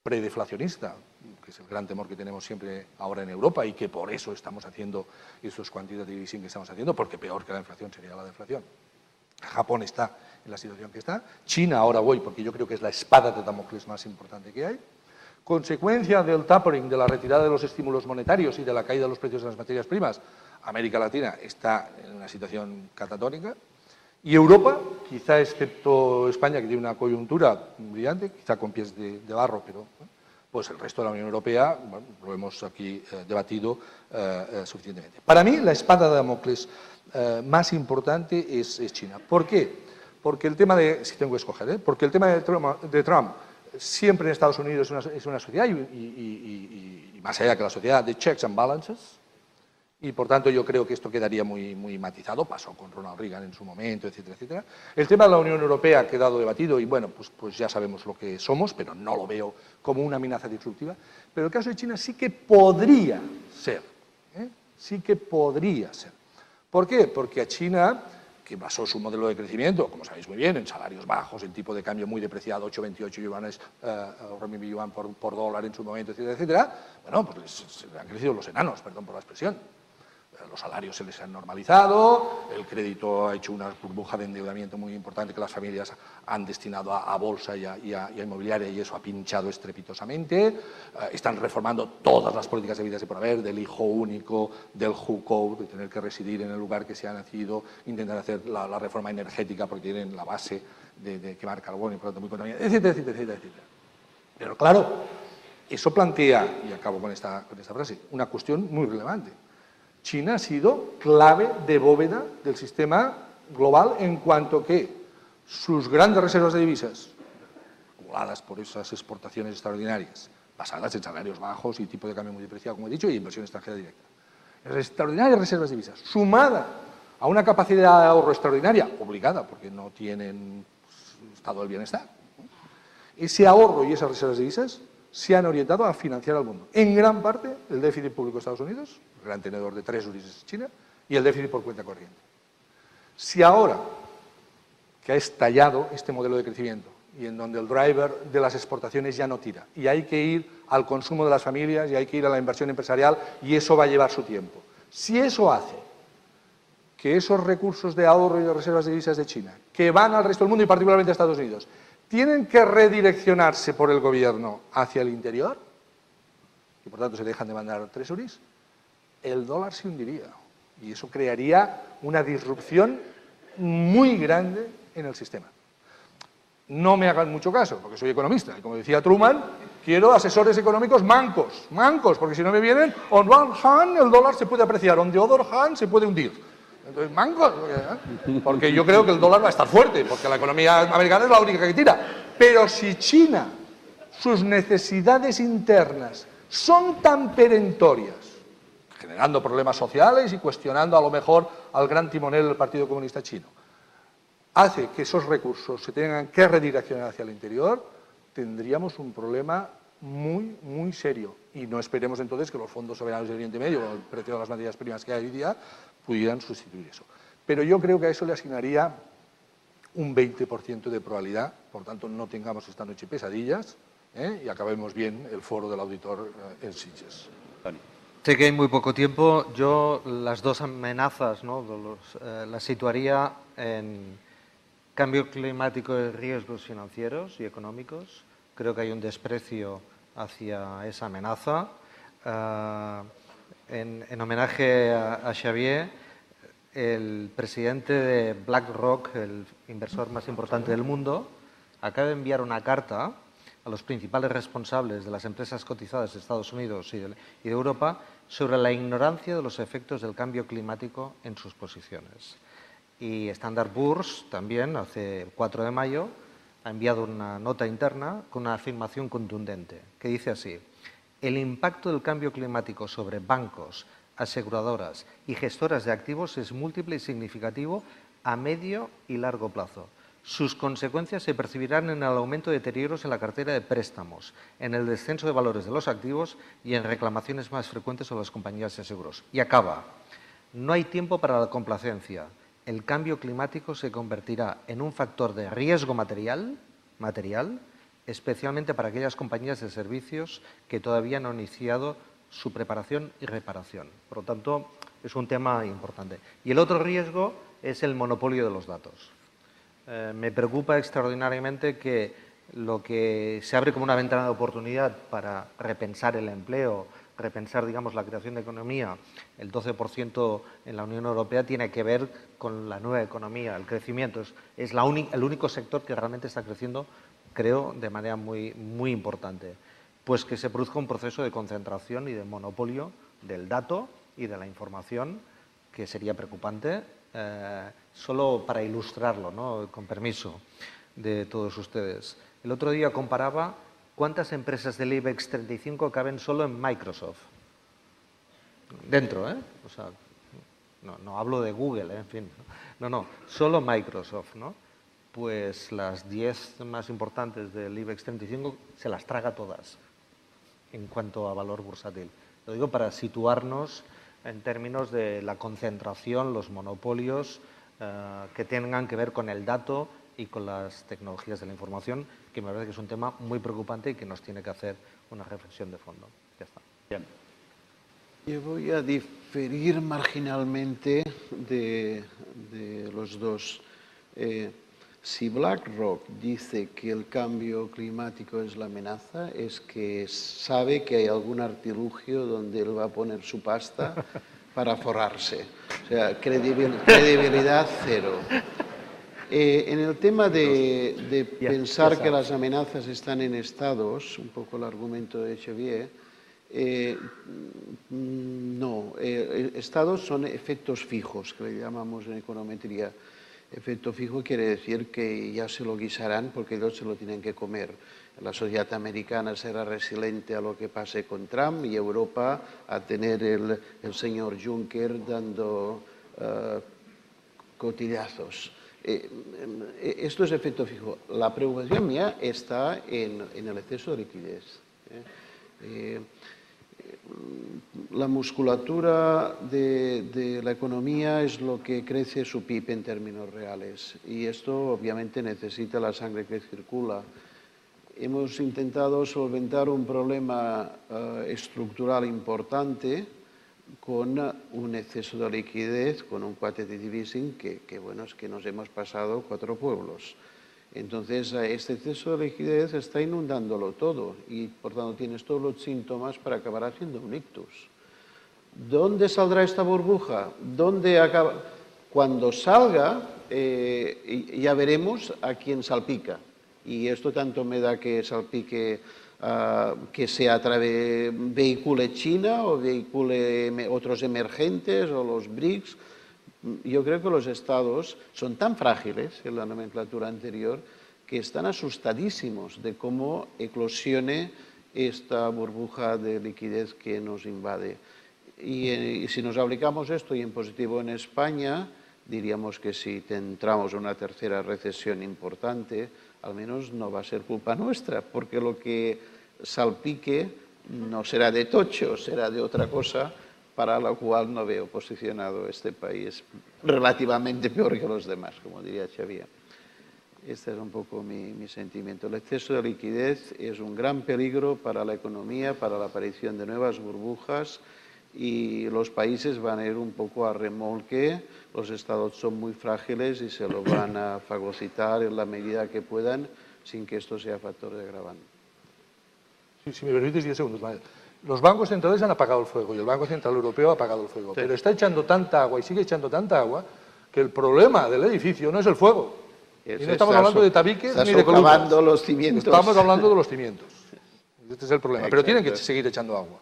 predeflacionista, que es el gran temor que tenemos siempre ahora en Europa y que por eso estamos haciendo esos quantitative easing que estamos haciendo, porque peor que la inflación sería la deflación. Japón está en la situación que está. China, ahora voy, porque yo creo que es la espada de Damocles más importante que hay. Consecuencia del tapering, de la retirada de los estímulos monetarios y de la caída de los precios de las materias primas, América Latina está en una situación catatónica. Y Europa, quizá excepto España, que tiene una coyuntura brillante, quizá con pies de barro, pero pues el resto de la Unión Europea, bueno, lo hemos aquí debatido suficientemente. Para mí, la espada de Damocles más importante es China. ¿Por qué? Porque el tema de, si tengo que escoger, porque el tema de Trump Siempre en Estados Unidos es una sociedad, y más allá que la sociedad, de checks and balances, y por tanto yo creo que esto quedaría muy matizado. Pasó con Ronald Reagan en su momento, etcétera, etcétera. El tema de la Unión Europea ha quedado debatido y bueno, pues ya sabemos lo que somos, pero no lo veo como una amenaza disruptiva. Pero el caso de China sí que podría ser, sí que podría ser. ¿Por qué? Porque a China, que basó su modelo de crecimiento, como sabéis muy bien, en salarios bajos, en tipo de cambio muy depreciado, 8,28 yuanes, renminbi yuan por dólar en su momento, etcétera, etcétera, bueno, pues se han crecido los enanos, perdón por la expresión. Los salarios se les han normalizado, el crédito ha hecho una burbuja de endeudamiento muy importante que las familias han destinado a bolsa y a inmobiliaria, y eso ha pinchado estrepitosamente. Están reformando todas las políticas habidas y por haber, del hijo único, del hukou, de tener que residir en el lugar que se ha nacido, intentan hacer la reforma energética porque tienen la base de quemar carbón y por lo tanto muy contaminante, etcétera, etcétera, etcétera, etcétera. Pero claro, eso plantea, y acabo con esta frase, una cuestión muy relevante. China ha sido clave de bóveda del sistema global en cuanto que sus grandes reservas de divisas, acumuladas por esas exportaciones extraordinarias, basadas en salarios bajos y tipo de cambio muy depreciado, como he dicho, y inversión extranjera directa. Las extraordinarias reservas de divisas, sumada a una capacidad de ahorro extraordinaria, obligada, porque no tienen estado del bienestar, ese ahorro y esas reservas de divisas se han orientado a financiar al mundo. En gran parte, el déficit público de Estados Unidos, el gran tenedor de treasuries es China, y el déficit por cuenta corriente. Si ahora que ha estallado este modelo de crecimiento y en donde el driver de las exportaciones ya no tira, y hay que ir al consumo de las familias y hay que ir a la inversión empresarial, y eso va a llevar su tiempo. Si eso hace que esos recursos de ahorro y de reservas de divisas de China, que van al resto del mundo y particularmente a Estados Unidos, tienen que redireccionarse por el gobierno hacia el interior, y por tanto se dejan de mandar treasuries, el dólar se hundiría. Y eso crearía una disrupción muy grande en el sistema. No me hagan mucho caso, porque soy economista, y como decía Truman, quiero asesores económicos mancos, porque si no me vienen, on one hand el dólar se puede apreciar, on the other hand se puede hundir. Entonces, mancos, porque yo creo que el dólar va a estar fuerte, porque la economía americana es la única que tira. Pero si China, sus necesidades internas son tan perentorias, generando problemas sociales y cuestionando a lo mejor al gran timonel del Partido Comunista Chino, hace que esos recursos se tengan que redireccionar hacia el interior, tendríamos un problema muy serio. Y no esperemos entonces que los fondos soberanos del Oriente Medio, con el precio de las materias primas que hay hoy día, pudieran sustituir eso. Pero yo creo que a eso le asignaría un 20% de probabilidad, por tanto no tengamos esta noche pesadillas y acabemos bien el foro del auditor en Sitges. Sé que hay muy poco tiempo. Yo las dos amenazas, ¿no?, las situaría en cambio climático y riesgos financieros y económicos. Creo que hay un desprecio hacia esa amenaza. En homenaje a Xavier, el presidente de BlackRock, el inversor más importante del mundo, acaba de enviar una carta a los principales responsables de las empresas cotizadas de Estados Unidos y de Europa sobre la ignorancia de los efectos del cambio climático en sus posiciones. Y Standard Poor's también, hace el 4 de mayo, ha enviado una nota interna con una afirmación contundente que dice así: el impacto del cambio climático sobre bancos, aseguradoras y gestoras de activos es múltiple y significativo a medio y largo plazo. Sus consecuencias se percibirán en el aumento de deterioros en la cartera de préstamos, en el descenso de valores de los activos y en reclamaciones más frecuentes sobre las compañías de seguros. Y acaba: no hay tiempo para la complacencia. El cambio climático se convertirá en un factor de riesgo material, especialmente para aquellas compañías de servicios que todavía no han iniciado su preparación y reparación. Por lo tanto, es un tema importante. Y el otro riesgo es el monopolio de los datos. Me preocupa extraordinariamente que lo que se abre como una ventana de oportunidad para repensar el empleo, repensar, digamos, la creación de economía, el 12% en la Unión Europea, tiene que ver con la nueva economía, el crecimiento. Es el único sector que realmente está creciendo, creo, de manera muy importante. Pues que se produzca un proceso de concentración y de monopolio del dato y de la información, que sería preocupante. Solo para ilustrarlo, ¿no?, con permiso. de todos ustedes. El otro día comparaba cuántas empresas del IBEX 35 caben solo en Microsoft. Dentro, ¿eh? O sea, no hablo de Google, en fin. No, solo Microsoft, ¿no? Pues las 10 más importantes del IBEX 35 se las traga todas en cuanto a valor bursátil. Lo digo para situarnos en términos de la concentración, los monopolios que tengan que ver con el dato y con las tecnologías de la información, que me parece que es un tema muy preocupante y que nos tiene que hacer una reflexión de fondo. Ya está. Bien. Yo voy a diferir marginalmente de los dos. Si BlackRock dice que el cambio climático es la amenaza, es que sabe que hay algún artilugio donde él va a poner su pasta para forrarse. O sea, credibilidad cero. En el tema de pensar que las amenazas están en estados, un poco el argumento de Xavier, no. Estados son efectos fijos, que le llamamos en econometría. Efecto fijo quiere decir que ya se lo guisarán porque ellos se lo tienen que comer. La sociedad americana será resiliente a lo que pase con Trump y Europa a tener el señor Juncker dando cotillazos. Esto es efecto fijo. La preocupación mía está en el exceso de liquidez. La musculatura de la economía es lo que crece su PIB en términos reales y esto obviamente necesita la sangre que circula. Hemos intentado solventar un problema estructural importante con un exceso de liquidez, con un quantitative easing que bueno, es que nos hemos pasado 4 pueblos. Entonces, este exceso de liquidez está inundándolo todo y, por tanto, tienes todos los síntomas para acabar haciendo un ictus. ¿Dónde saldrá esta burbuja? ¿Dónde acaba? Cuando salga, ya veremos a quién salpica. Y esto tanto me da que salpique, que sea a través vehicule China o vehicule otros emergentes o los BRICS. Yo creo que los estados son tan frágiles en la nomenclatura anterior que están asustadísimos de cómo eclosione esta burbuja de liquidez que nos invade. Y si nos aplicamos esto y en positivo en España, diríamos que si entramos en una tercera recesión importante, al menos no va a ser culpa nuestra, porque lo que salpique no será de tocho, será de otra cosa, para la cual no veo posicionado este país relativamente peor que los demás, como diría Xavier. Este es un poco mi sentimiento. El exceso de liquidez es un gran peligro para la economía, para la aparición de nuevas burbujas y los países van a ir un poco a remolque. Los estados son muy frágiles y se lo van a fagocitar en la medida que puedan sin que esto sea factor de agravante. Sí, si me permites 10 segundos, Manuel. Los bancos centrales han apagado el fuego y el Banco Central Europeo ha apagado el fuego. Sí. Pero está echando tanta agua y sigue echando tanta agua que el problema del edificio no es el fuego. Y no estamos hablando de tabiques ni de columnas. Los cimientos. Estamos hablando de los cimientos. Este es el problema. Pero tienen que seguir echando agua.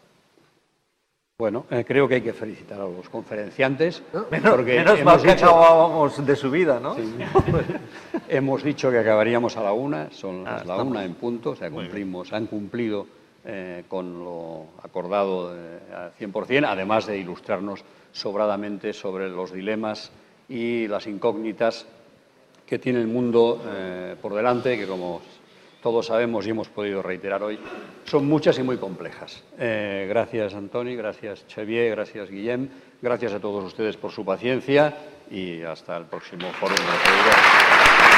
Bueno, creo que hay que felicitar a los conferenciantes. Menos mal que acabábamos de su vida, ¿no? Sí. Hemos dicho que acabaríamos a la 1, son las la 1 en punto, o sea, han cumplido con lo acordado al 100%, además de ilustrarnos sobradamente sobre los dilemas y las incógnitas que tiene el mundo por delante, que como todos sabemos y hemos podido reiterar hoy, son muchas y muy complejas. Gracias, Antoni, gracias, Xavier, gracias, Guillem, gracias a todos ustedes por su paciencia y hasta el próximo foro de la seguridad.